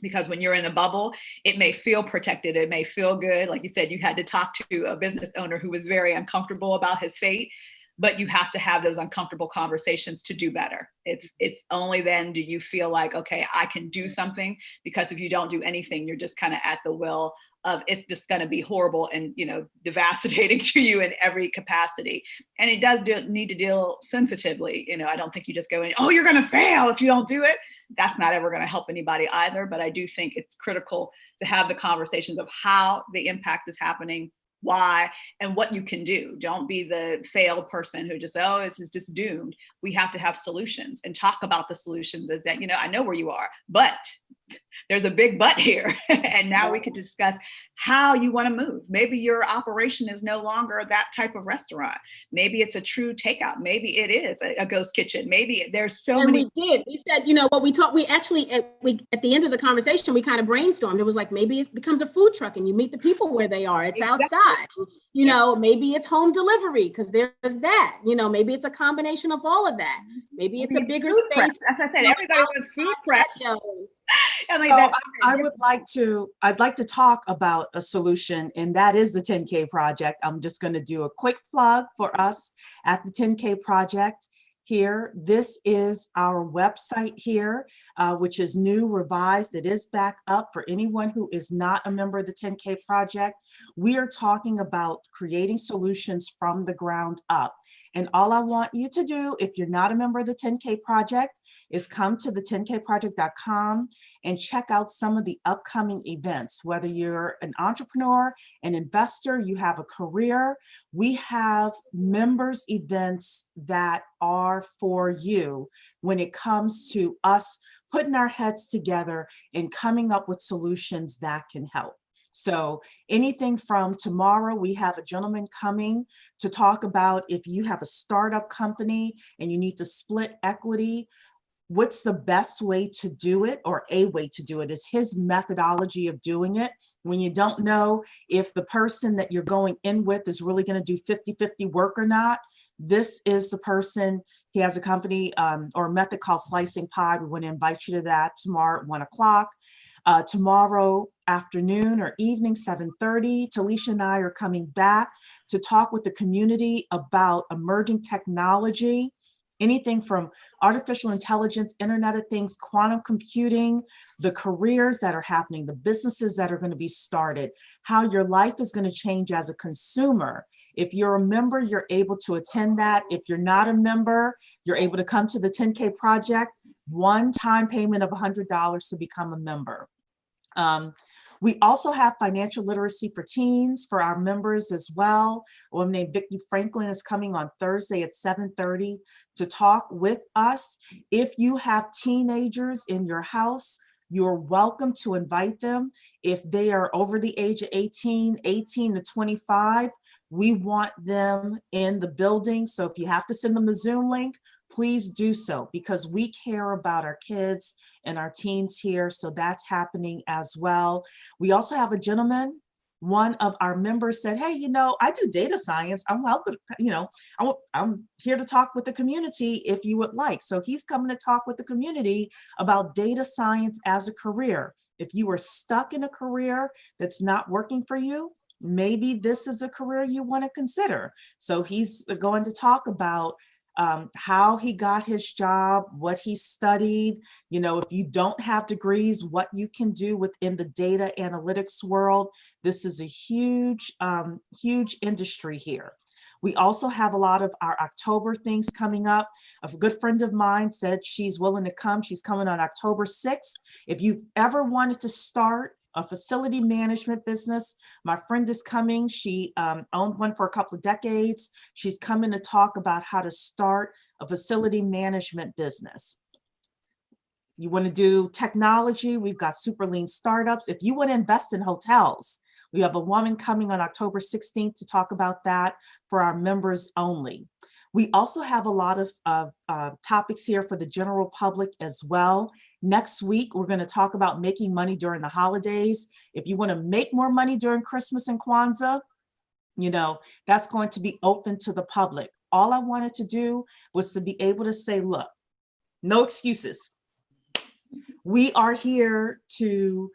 Because when you're in a bubble, it may feel protected. It may feel good. Like you said, you had to talk to a business owner who was very uncomfortable about his fate, but you have to have those uncomfortable conversations to do better. It's only then do you feel like, okay, I can do something, because if you don't do anything, you're just kind of at the will of it's just going to be horrible and, devastating to you in every capacity. And it does need to deal sensitively. I don't think you just go in, oh, you're going to fail if you don't do it. That's not ever going to help anybody either. But I do think it's critical to have the conversations of how the impact is happening, why, and what you can do. Don't be the failed person who just, oh, it's just doomed. We have to have solutions and talk about the solutions as that, I know where you are, but there's a big but here. And now we could discuss how you want to move. Maybe your operation is no longer that type of restaurant. Maybe it's a true takeout. Maybe it is a ghost kitchen. Maybe there's so many. We said, what we talked, we actually, at the end of the conversation, we kind of brainstormed. It was like, maybe it becomes a food truck and you meet the people where they are. It's exactly. Outside, maybe it's home delivery because there's that, maybe it's a combination of all of that. Maybe it's a bigger space. As I said, everybody wants food prep. So I'd like to talk about a solution, and that is the 10K project. I'm just going to do a quick plug for us at the 10K project here. This is our website here, which is new, revised. It is back up for anyone who is not a member of the 10K project. We are talking about creating solutions from the ground up. And all I want you to do, if you're not a member of the 10K project, is come to the 10kproject.com and check out some of the upcoming events. Whether you're an entrepreneur, an investor, you have a career, we have members events that are for you when it comes to us putting our heads together and coming up with solutions that can help. So anything from tomorrow, we have a gentleman coming to talk about if you have a startup company and you need to split equity, what's the best way to do it, or a way to do it is his methodology of doing it. When you don't know if the person that you're going in with is really going to do 50-50 work or not, this is the person. He has a company or a method called Slicing Pie. We want to invite you to that tomorrow at 1 o'clock. Tomorrow afternoon or evening, 7:30, Talisha and I are coming back to talk with the community about emerging technology, anything from artificial intelligence, Internet of Things, quantum computing, the careers that are happening, the businesses that are going to be started, how your life is going to change as a consumer. If you're a member, you're able to attend that. If you're not a member, you're able to come to the 10K project, one-time payment of $100 to become a member. We also have financial literacy for teens for our members as well. A woman named Vicki Franklin is coming on Thursday at 7:30 to talk with us. If you have teenagers in your house, you're welcome to invite them. If they are over the age of 18 to 25, we want them in the building. So if you have to send them a Zoom link, please do so, because we care about our kids and our teens here. So that's happening as well. We also have a gentleman, one of our members said, hey, I do data science. I'm welcome, I'm here to talk with the community if you would like. So he's coming to talk with the community about data science as a career. If you are stuck in a career that's not working for you, maybe this is a career you want to consider. So he's going to talk about how he got his job, what he studied, if you don't have degrees, what you can do within the data analytics world. This is a huge, huge industry here. We also have a lot of our October things coming up. A good friend of mine said she's willing to come. She's coming on October 6th. If you've ever wanted to start a facility management business, my friend is coming. She owned one for a couple of decades. She's coming to talk about how to start a facility management business. You want to do technology, we've got super lean startups. If you want to invest in hotels, we have a woman coming on October 16th to talk about that for our members only. We also have a lot of topics here for the general public as well. Next week, we're going to talk about making money during the holidays. If you want to make more money during Christmas and Kwanzaa, you know, that's going to be open to the public. All I wanted to do was to be able to say, look, no excuses. We are here to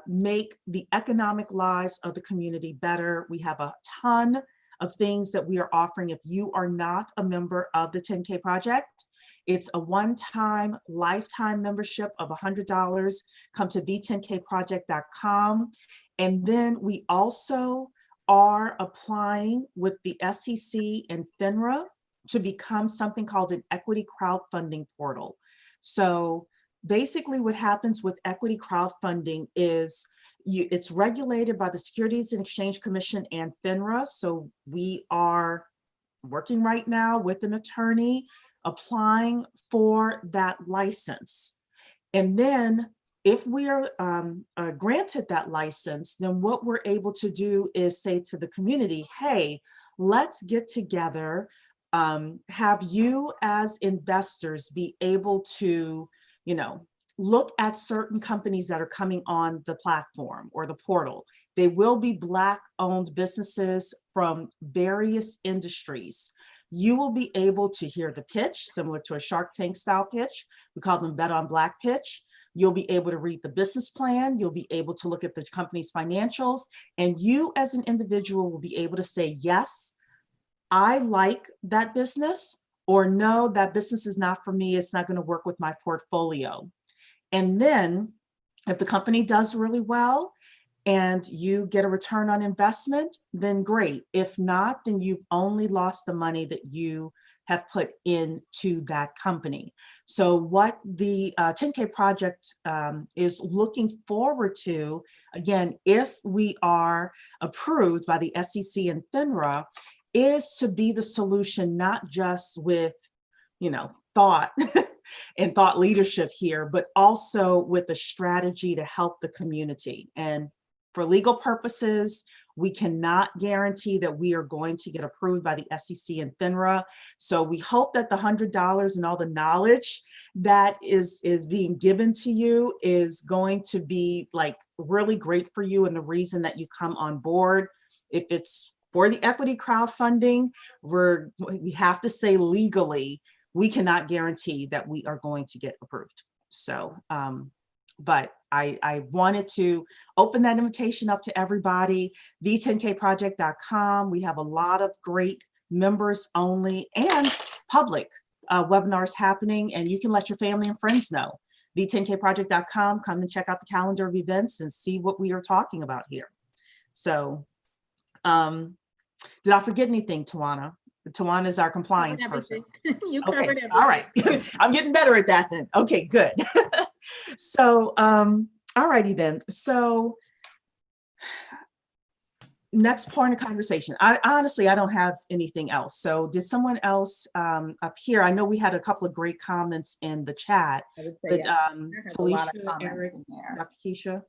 make the economic lives of the community better. We have a ton of things that we are offering. If you are not a member of the 10K Project, it's a one-time lifetime membership of $100. Come to the10kproject.com. And then we also are applying with the SEC and FINRA to become something called an equity crowdfunding portal. So basically what happens with equity crowdfunding is it's regulated by the Securities and Exchange Commission and FINRA. So we are working right now with an attorney applying for that license. And then if we are granted that license, then what we're able to do is say to the community, hey, let's get together, have you as investors be able to, you know, look at certain companies that are coming on the platform or the portal. They will be Black-owned businesses from various industries. You will be able to hear the pitch, similar to a Shark Tank style pitch. We call them Bet on Black pitch. You'll be able to read the business plan. You'll be able to look at the company's financials. And you as an individual will be able to say, yes, I like that business, or no, that business is not for me. It's not going to work with my portfolio. And then if the company does really well and you get a return on investment, then great. If not, then you've only lost the money that you have put into that company. So what the 10K Project is looking forward to, again, if we are approved by the SEC and FINRA, is to be the solution, not just with, you know, thought and thought leadership here, but also with a strategy to help the community. And for legal purposes, we cannot guarantee that we are going to get approved by the SEC and FINRA. So we hope that the $100 and all the knowledge that is being given to you is going to be like really great for you and the reason that you come on board. If it's for the equity crowdfunding, we have to say legally, we cannot guarantee that we are going to get approved. So, but I wanted to open that invitation up to everybody, the10kproject.com. We have a lot of great members only and public webinars happening, and you can let your family and friends know. The10kproject.com, come and check out the calendar of events and see what we are talking about here. So, did I forget anything, Tawana? Tawana is our compliance person. You covered everything. All right. I'm getting better at that then. Okay, good. So, all righty then. So next point of conversation. I honestly don't have anything else. So did someone else up here? I know we had a couple of great comments in the chat. I would say, But there's a lot of Talisha, comments Eric, in there. Dr. Keisha,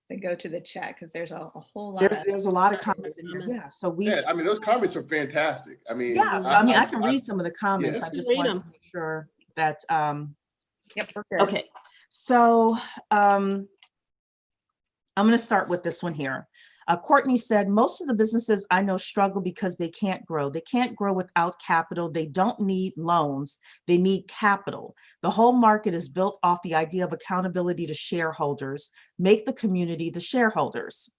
So go to the chat because there's a whole lot of. there's a lot of comments in there. Yeah. So we. Yeah, I mean, those comments are fantastic. I mean, Yeah. So I mean, I can read some of the comments. yes. I just Read wanted them. to make sure that. Yep, we're good. Okay. So I'm going to start with this one here. Courtney said, most of the businesses I know struggle because they can't grow. They can't grow without capital. They don't need loans. They need capital. The whole market is built off the idea of accountability to shareholders. Make the community the shareholders.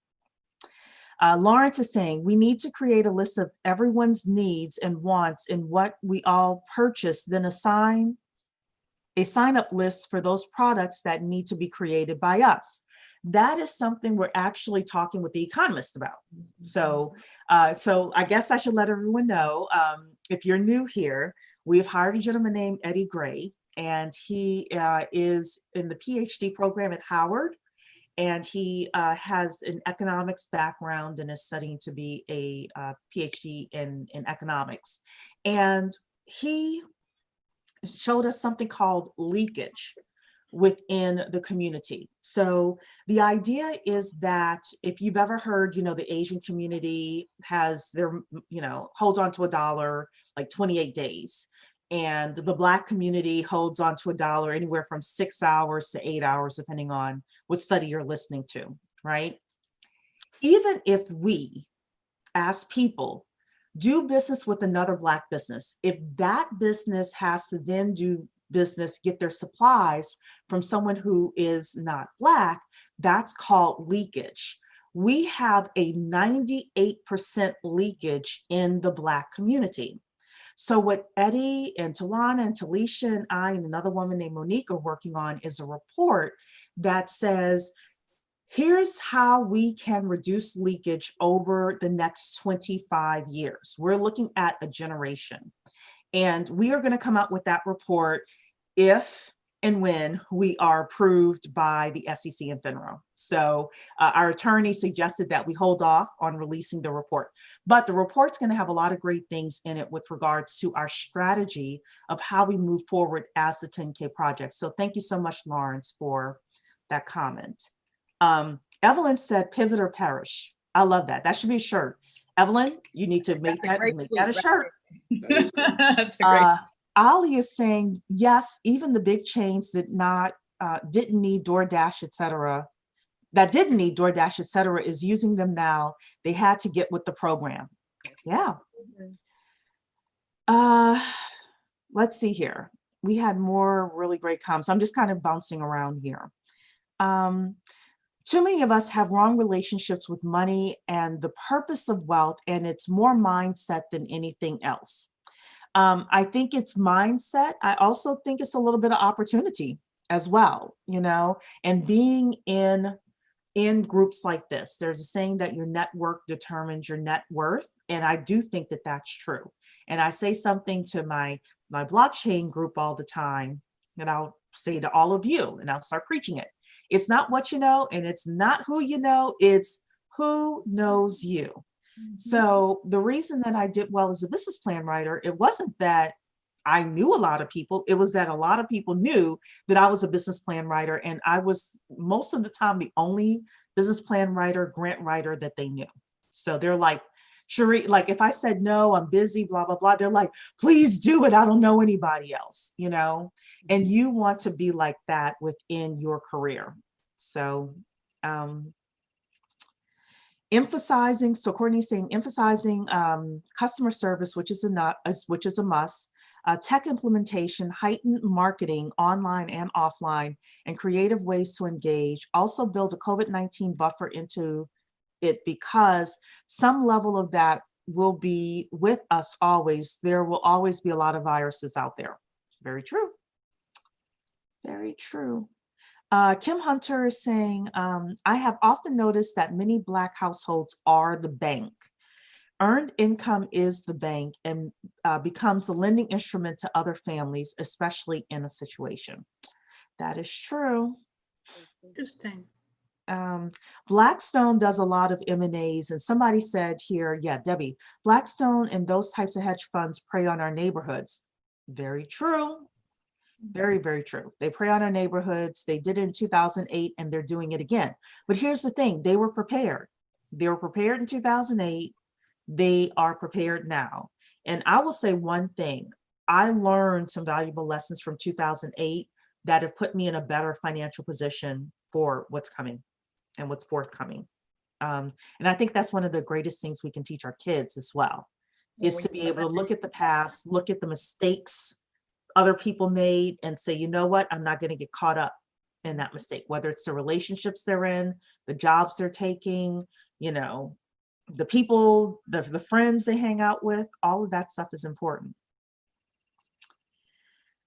Lawrence is saying, we need to create a list of everyone's needs and wants and what we all purchase, then assign a sign-up list for those products that need to be created by us. That is something we're actually talking with the economists about. So, so I guess I should let everyone know, if you're new here, we've hired a gentleman named Eddie Gray, and he is in the PhD program at Howard, and he has an economics background and is studying to be a PhD in economics. And he showed us something called leakage within the community. So the idea is that if you've ever heard, the Asian community has their, holds on to a dollar like 28 days. And the Black community holds on to a dollar anywhere from 6 hours to 8 hours, depending on what study you're listening to, right? Even if we, as people, do business with another Black business, if that business has to then do business, get their supplies from someone who is not Black, that's called leakage. We have a 98% leakage in the Black community. So what Eddie and Tawana and Talisha and I and another woman named Monique are working on is a report that says, here's how we can reduce leakage over the next 25 years. We're looking at a generation. And we are going to come out with that report if and when we are approved by the SEC and FINRA. So our attorney suggested that we hold off on releasing the report. But the report's going to have a lot of great things in it with regards to our strategy of how we move forward as the 10K project. So thank you so much, Lawrence, for that comment. Evelyn said, pivot or perish. I love that. That should be a shirt. Evelyn, you need to make that a shirt. That's a great. Ali is saying, yes, even the big chains didn't need DoorDash, et cetera, is using them now. They had to get with the program. Yeah. Let's see here. We had more really great comments. I'm just kind of bouncing around here. Too many of us have wrong relationships with money and the purpose of wealth, and it's more mindset than anything else. I think it's mindset. I also think it's a little bit of opportunity as well, and being in groups like this. There's a saying that your network determines your net worth. And I do think that that's true. And I say something to my blockchain group all the time, and I'll say to all of you, and I'll start preaching it. It's not what you know, and it's not who you know, it's who knows you. So the reason that I did well as a business plan writer, it wasn't that I knew a lot of people. It was that a lot of people knew that I was a business plan writer. And I was most of the time the only business plan writer, grant writer that they knew. So they're like, Cherie, like if I said, no, I'm busy, blah, blah, blah, they're like, please do it. I don't know anybody else, and you want to be like that within your career. So, Courtney's saying, emphasizing customer service, which is a must, tech implementation, heightened marketing online and offline, and creative ways to engage. Also build a COVID-19 buffer into it, because some level of that will be with us always. There will always be a lot of viruses out there. Very true. Very true. Kim Hunter is saying, I have often noticed that many Black households are the bank. Earned income is the bank and becomes the lending instrument to other families, especially in a situation. That is true. Interesting. Blackstone does a lot of M&As, and somebody said here, yeah, Debbie, Blackstone and those types of hedge funds prey on our neighborhoods. Very true. Very, very true. They prey on our neighborhoods. They did it in 2008 and they're doing it again. But here's the thing, they were prepared. They were prepared in 2008. They are prepared now. And I will say one thing, I learned some valuable lessons from 2008 that have put me in a better financial position for what's coming and what's forthcoming. And I think that's one of the greatest things we can teach our kids as well, is to be able to look at the past, look at the mistakes other people made and say, you know what, I'm not going to get caught up in that mistake, whether it's the relationships they're in, the jobs they're taking, the people, the friends they hang out with, all of that stuff is important.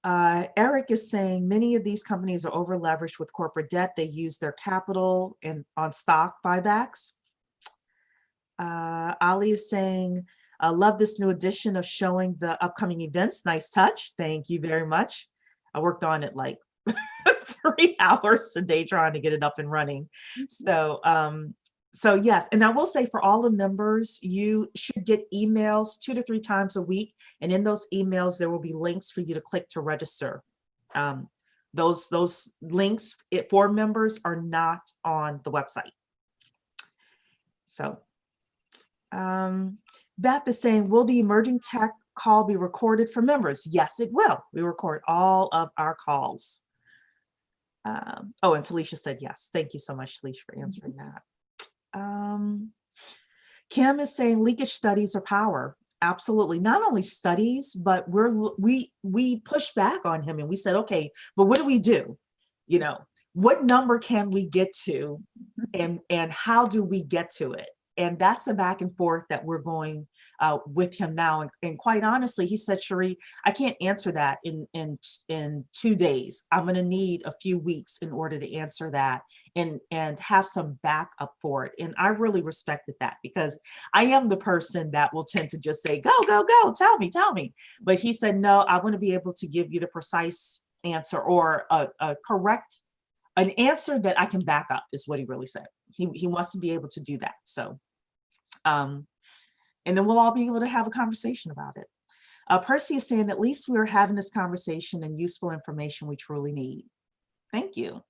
Eric is saying many of these companies are over leveraged with corporate debt. They use their capital and on stock buybacks. Ali is saying, I love this new edition of showing the upcoming events. Nice touch. Thank you very much. I worked on it like 3 hours a day trying to get it up and running. So yes, and I will say for all the members, you should get emails 2 to 3 times a week. And in those emails, there will be links for you to click to register. Those links for members are not on the website. So Beth is saying, will the emerging tech call be recorded for members? Yes, it will. We record all of our calls. Oh, and Talisha said yes. Thank you so much, Talisha, for answering that. Kim is saying leakage studies are power. Absolutely. Not only studies, but we pushed back on him and we said, okay, but what do we do? You know, what number can we get to and how do we get to it? And that's the back and forth that we're going with him now. And quite honestly, he said, Cherie, I can't answer that in 2 days. I'm going to need a few weeks in order to answer that and have some backup for it. And I really respected that because I am the person that will tend to just say, go, go, go, tell me. But he said, no, I want to be able to give you the precise answer or an answer that I can back up is what he really said. He wants to be able to do that. So, and then we'll all be able to have a conversation about it. Percy is saying, at least we're having this conversation and useful information we truly need. Thank you.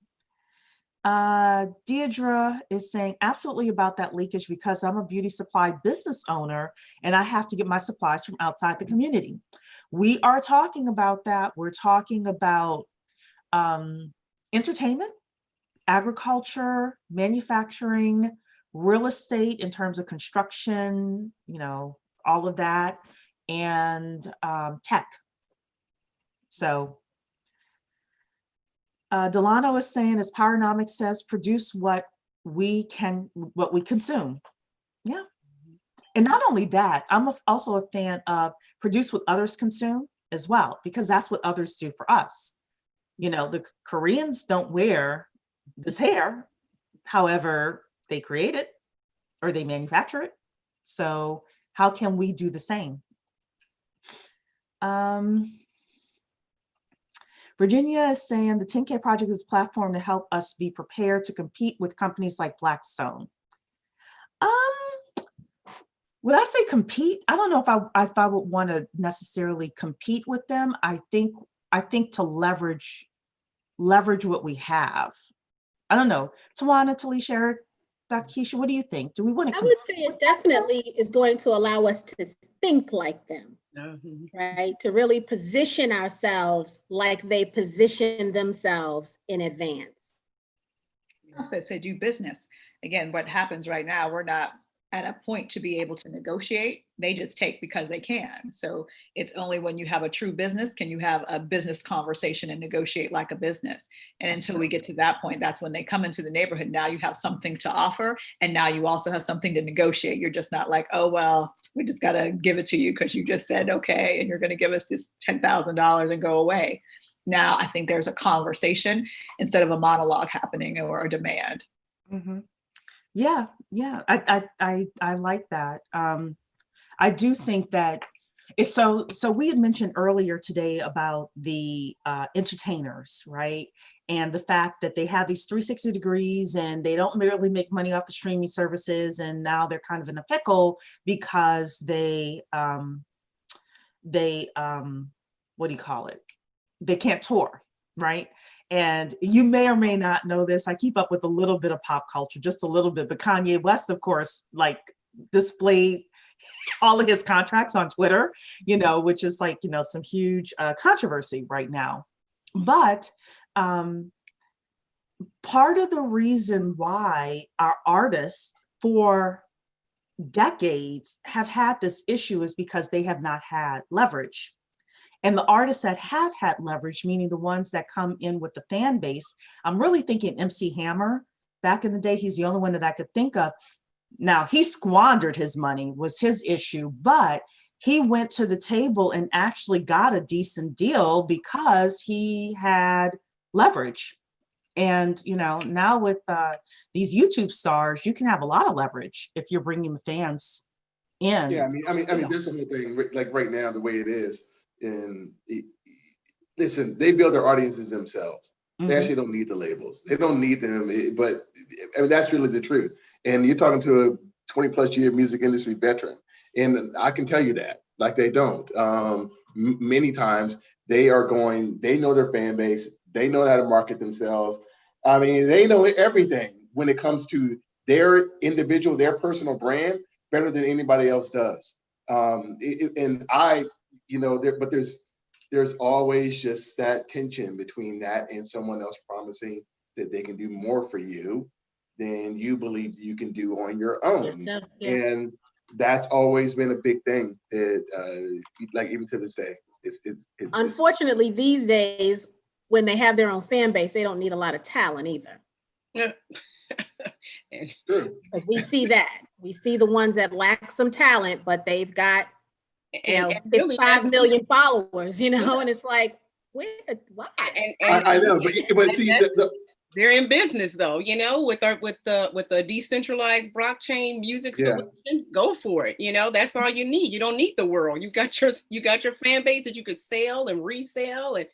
Deidre is saying, absolutely about that leakage because I'm a beauty supply business owner and I have to get my supplies from outside the community. We are talking about that. We're talking about entertainment, agriculture, manufacturing, real estate in terms of construction, you know, all of that, and tech. So Delano is saying, as Powernomics says, produce what we consume. Yeah. And not only that, I'm also a fan of produce what others consume as well, because that's what others do for us. You know, the Koreans don't wear this hair, however, they create it or they manufacture it. So how can we do the same? Virginia is saying the 10K project is a platform to help us be prepared to compete with companies like Blackstone. Would I say compete? I don't know if I would want to necessarily compete with them. I think to leverage what we have. I don't know. Tawana, Talisha, Eric, Dr. Keisha, what do you think? Do we want to? I would say it definitely is going to allow us to think like them, Mm-hmm. right? To really position ourselves like they position themselves in advance. Also say do business. Again, what happens right now, we're not at a point to be able to negotiate. They just take because they can. So it's only when you have a true business can you have a business conversation and negotiate like a business. And until we get to that point, that's when they come into the neighborhood. Now you have something to offer. And now you also have something to negotiate. You're just not like, oh, well, we just got to give it to you because you just said, okay, and you're going to give us this $10,000 and go away. Now I think there's a conversation instead of a monologue happening or a demand. Mm-hmm. Yeah, I like that. I do think that it's so we had mentioned earlier today about the entertainers, right? And the fact that they have these 360 degrees and they don't merely make money off the streaming services. And now they're kind of in a pickle because they what do you call it? They can't tour, right? And you may or may not know this. I keep up with a little bit of pop culture, just a little bit. But Kanye West, of course, like displayed all of his contracts on Twitter, you know, which is like, you know, some huge controversy right now. But part of the reason why our artists for decades have had this issue is because they have not had leverage. And the artists that have had leverage, meaning the ones that come in with the fan base, I'm really thinking MC Hammer. Back in the day, he's the only one that I could think of. Now, he squandered his money, was his issue, but he went to the table and actually got a decent deal because he had leverage. And now with these YouTube stars, you can have a lot of leverage if you're bringing the fans in. Yeah, I mean, that's the whole thing. Like right now, the way it is, and listen, they build their audiences themselves. They actually don't need the labels. They don't need them. But I mean, that's really the truth. And you're talking to a 20+ year music industry veteran, and I can tell you that, like, they don't. Many times they know their fan base. They know how to market themselves. I mean, they know everything when it comes to their individual, their personal brand better than anybody else does. And I, but there's always just that tension between that and someone else promising that they can do more for you than you believe you can do on your own. Yes, yeah. And that's always been a big thing that, like, even to this day. Unfortunately, these days, when they have their own fan base, they don't need a lot of talent either. Because we see that. We see the ones that lack some talent, but they've got, and really 5 million followers, and it's like, why? I know, but see, they're in business though, with the decentralized blockchain music solution. Go for it. That's all you need. You don't need the world. You got your fan base that you could sell and resell, and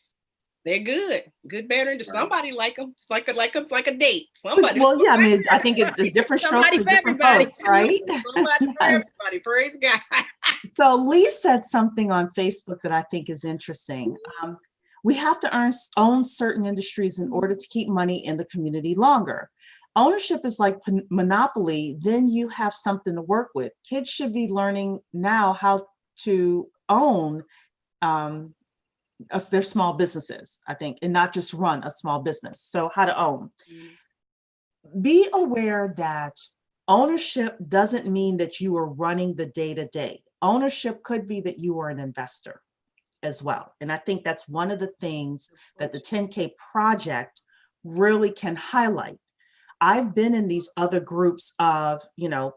they're good, better. Somebody like them. It's like a date. Somebody. Well, yeah, I mean, I think it's different strokes for different folks, right? Somebody for everybody. Praise God. So Lee said something on Facebook that I think is interesting. We have to own certain industries in order to keep money in the community longer. Ownership is like monopoly, then you have something to work with. Kids should be learning now how to own their small businesses, I think, and not just run a small business. So how to own. Be aware that ownership doesn't mean that you are running the day-to-day. Ownership could be that you are an investor as well. And I think that's one of the things that the 10K project really can highlight. I've been in these other groups of,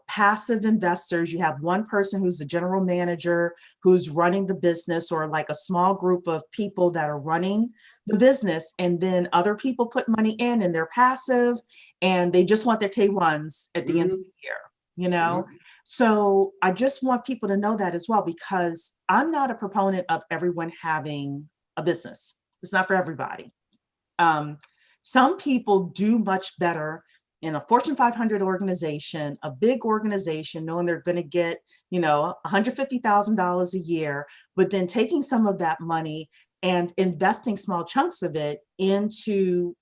passive investors. You have one person who's the general manager who's running the business, or like a small group of people that are running the business. And then other people put money in and they're passive and they just want their K1s at the end of the year, So I just want people to know that as well, because I'm not a proponent of everyone having a business. It's not for everybody. Some people do much better in a Fortune 500 organization, a big organization, knowing they're going to get, $150,000 a year, but then taking some of that money and investing small chunks of it into,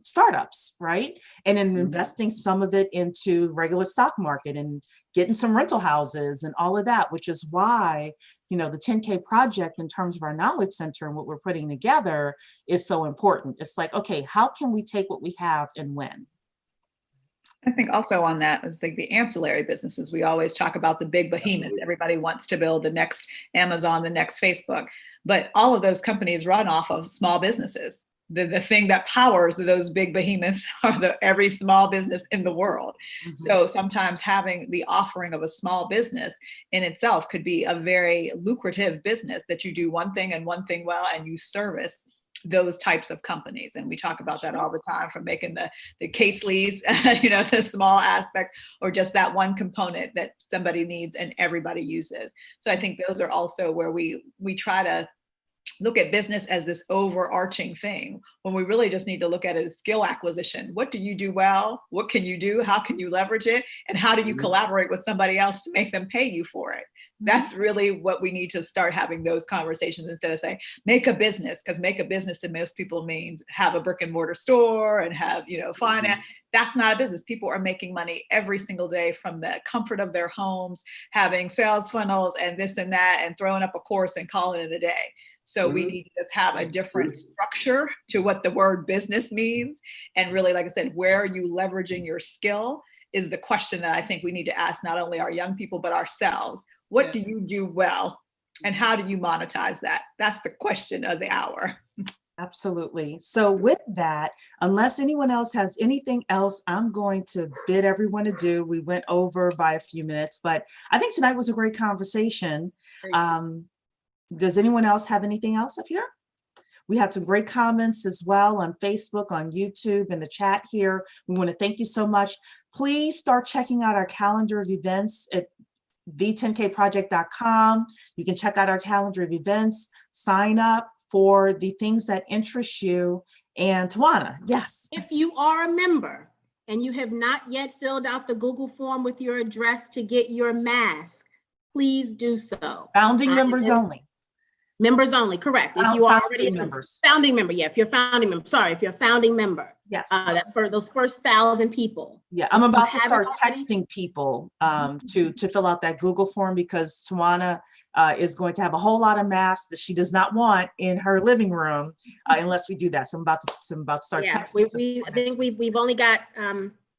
startups, right? And then investing some of it into regular stock market and getting some rental houses and all of that, which is why, the 10K project in terms of our knowledge center and what we're putting together is so important. It's like, okay, how can we take what we have and win? I think also on that is the ancillary businesses. We always talk about the big behemoths. Everybody wants to build the next Amazon, the next Facebook, but all of those companies run off of small businesses. The thing that powers those big behemoths are every small business in the world. So sometimes having the offering of a small business in itself could be a very lucrative business that you do one thing and one thing well, and you service those types of companies. And we talk about that all the time, from making the case leads, the small aspect, or just that one component that somebody needs and everybody uses. So I think those are also where we try to look at business as this overarching thing, when we really just need to look at it as skill acquisition. What do you do well? What can you do? How can you leverage it? And how do you collaborate with somebody else to make them pay you for it? That's really what we need to start having those conversations, instead of saying, make a business, because make a business to most people means have a brick and mortar store and have, finance. That's not a business. People are making money every single day from the comfort of their homes, having sales funnels and this and that, and throwing up a course and calling it a day. So we need to just have a different structure to what the word business means. And really, like I said, where are you leveraging your skill is the question that I think we need to ask not only our young people, but ourselves. What do you do well? And how do you monetize that? That's the question of the hour. Absolutely. So with that, unless anyone else has anything else, I'm going to bid everyone adieu. We went over by a few minutes, but I think tonight was a great conversation. Great. Does anyone else have anything else up here? We had some great comments as well on Facebook, on YouTube, in the chat here. We want to thank you so much. Please start checking out our calendar of events at the10kproject.com. You can check out our calendar of events, sign up for the things that interest you. And Tawana, yes. If you are a member and you have not yet filled out the Google form with your address to get your mask, please do so. Founding members only. Members only, correct. If you are already Founding a members. founding member, yeah, if you're a founding member, sorry, if you're a founding member, Yes. that for those first 1,000 people. Yeah, I'm If you about to haven't start already- texting people to fill out that Google form, because Tawana is going to have a whole lot of masks that she does not want in her living room unless we do that. So I'm about to start Yeah, texting. I think we've only got,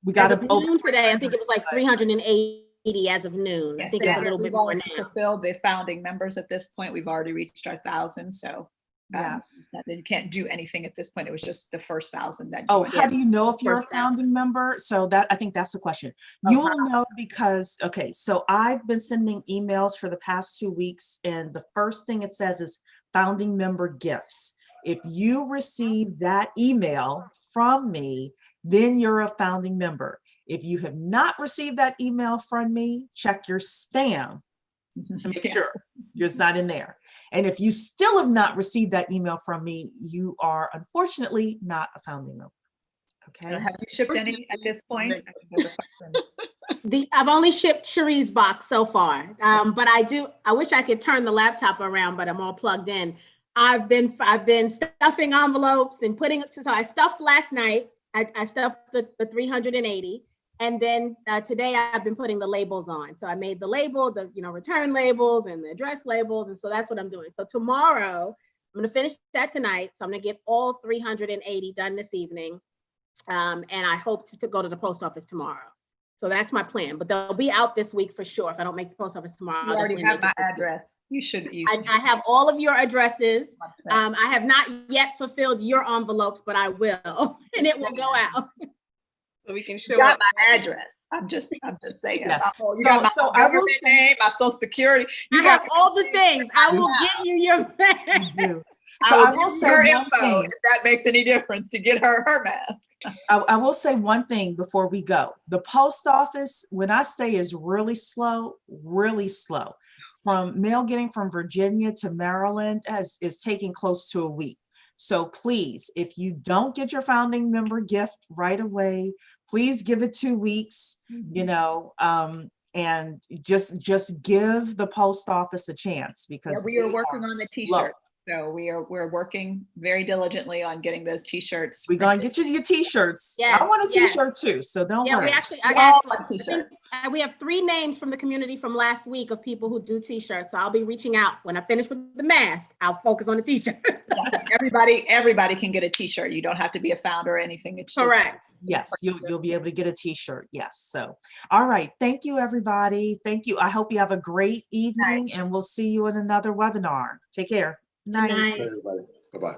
we got as of over noon today, I think it was like 380 as of noon. I Yes, think it's a Sarah, little bit we've more already now. fulfilled the founding members at this point. We've already reached our 1,000. So Yes. you can't do anything at this point. It was just the first 1,000 that. Oh, how do you know if you're a First 1,000. founding member? So that, I think that's the question. You will know because, okay, so I've been sending emails for the past 2 weeks, and the first thing it says is founding member gifts. If you receive that email from me, then you're a founding member. If you have not received that email from me, check your spam to make sure it's not in there. And if you still have not received that email from me, you are unfortunately not a founding member. Okay. Have you shipped any at this point? I've only shipped Cherie's box so far, but I wish I could turn the laptop around, but I'm all plugged in. I've been stuffing envelopes and so I stuffed last night. I stuffed the 380. And then today I've been putting the labels on. So I made the label, the return labels and the address labels. And so that's what I'm doing. So tomorrow, I'm gonna finish that tonight. So I'm gonna get all 380 done this evening. And I hope to go to the post office tomorrow. So that's my plan, but they'll be out this week for sure. If I don't make the post office tomorrow, You I'll already definitely have make my it this week. address. You should. I have all of your addresses. I have not yet fulfilled your envelopes, but I will, and it will go out. So we can show You got up. my address. I'm just saying. Yes. You got my So I will government say- name, my social security. You I got have all the things. I will Yeah. get you your You bag. do. I So will I will give you say her one info thing. if that makes any difference to get her mask. I will say one thing before we go. The post office, when I say is really slow, from mail getting from Virginia to Maryland is taking close to a week. So please, if you don't get your founding member gift right away, please give it 2 weeks, and just give the post office a chance, because We are they working on the slow. t-shirt. So we're working very diligently on getting those t-shirts. We're gonna get you your t-shirts. Yes, I want a yes. t-shirt too, so don't Yeah, worry. We all want I think, t-shirts. we have 3 names from the community from last week of people who do t-shirts. So I'll be reaching out when I finish with the mask. I'll focus on the t-shirt. Everybody can get a t-shirt. You don't have to be a founder or anything. It's just Correct. Yes, you'll be able to get a t-shirt. Yes. So, all right. Thank you, everybody. Thank you. I hope you have a great evening, and we'll see you in another webinar. Take care. Good Night. night. Everybody.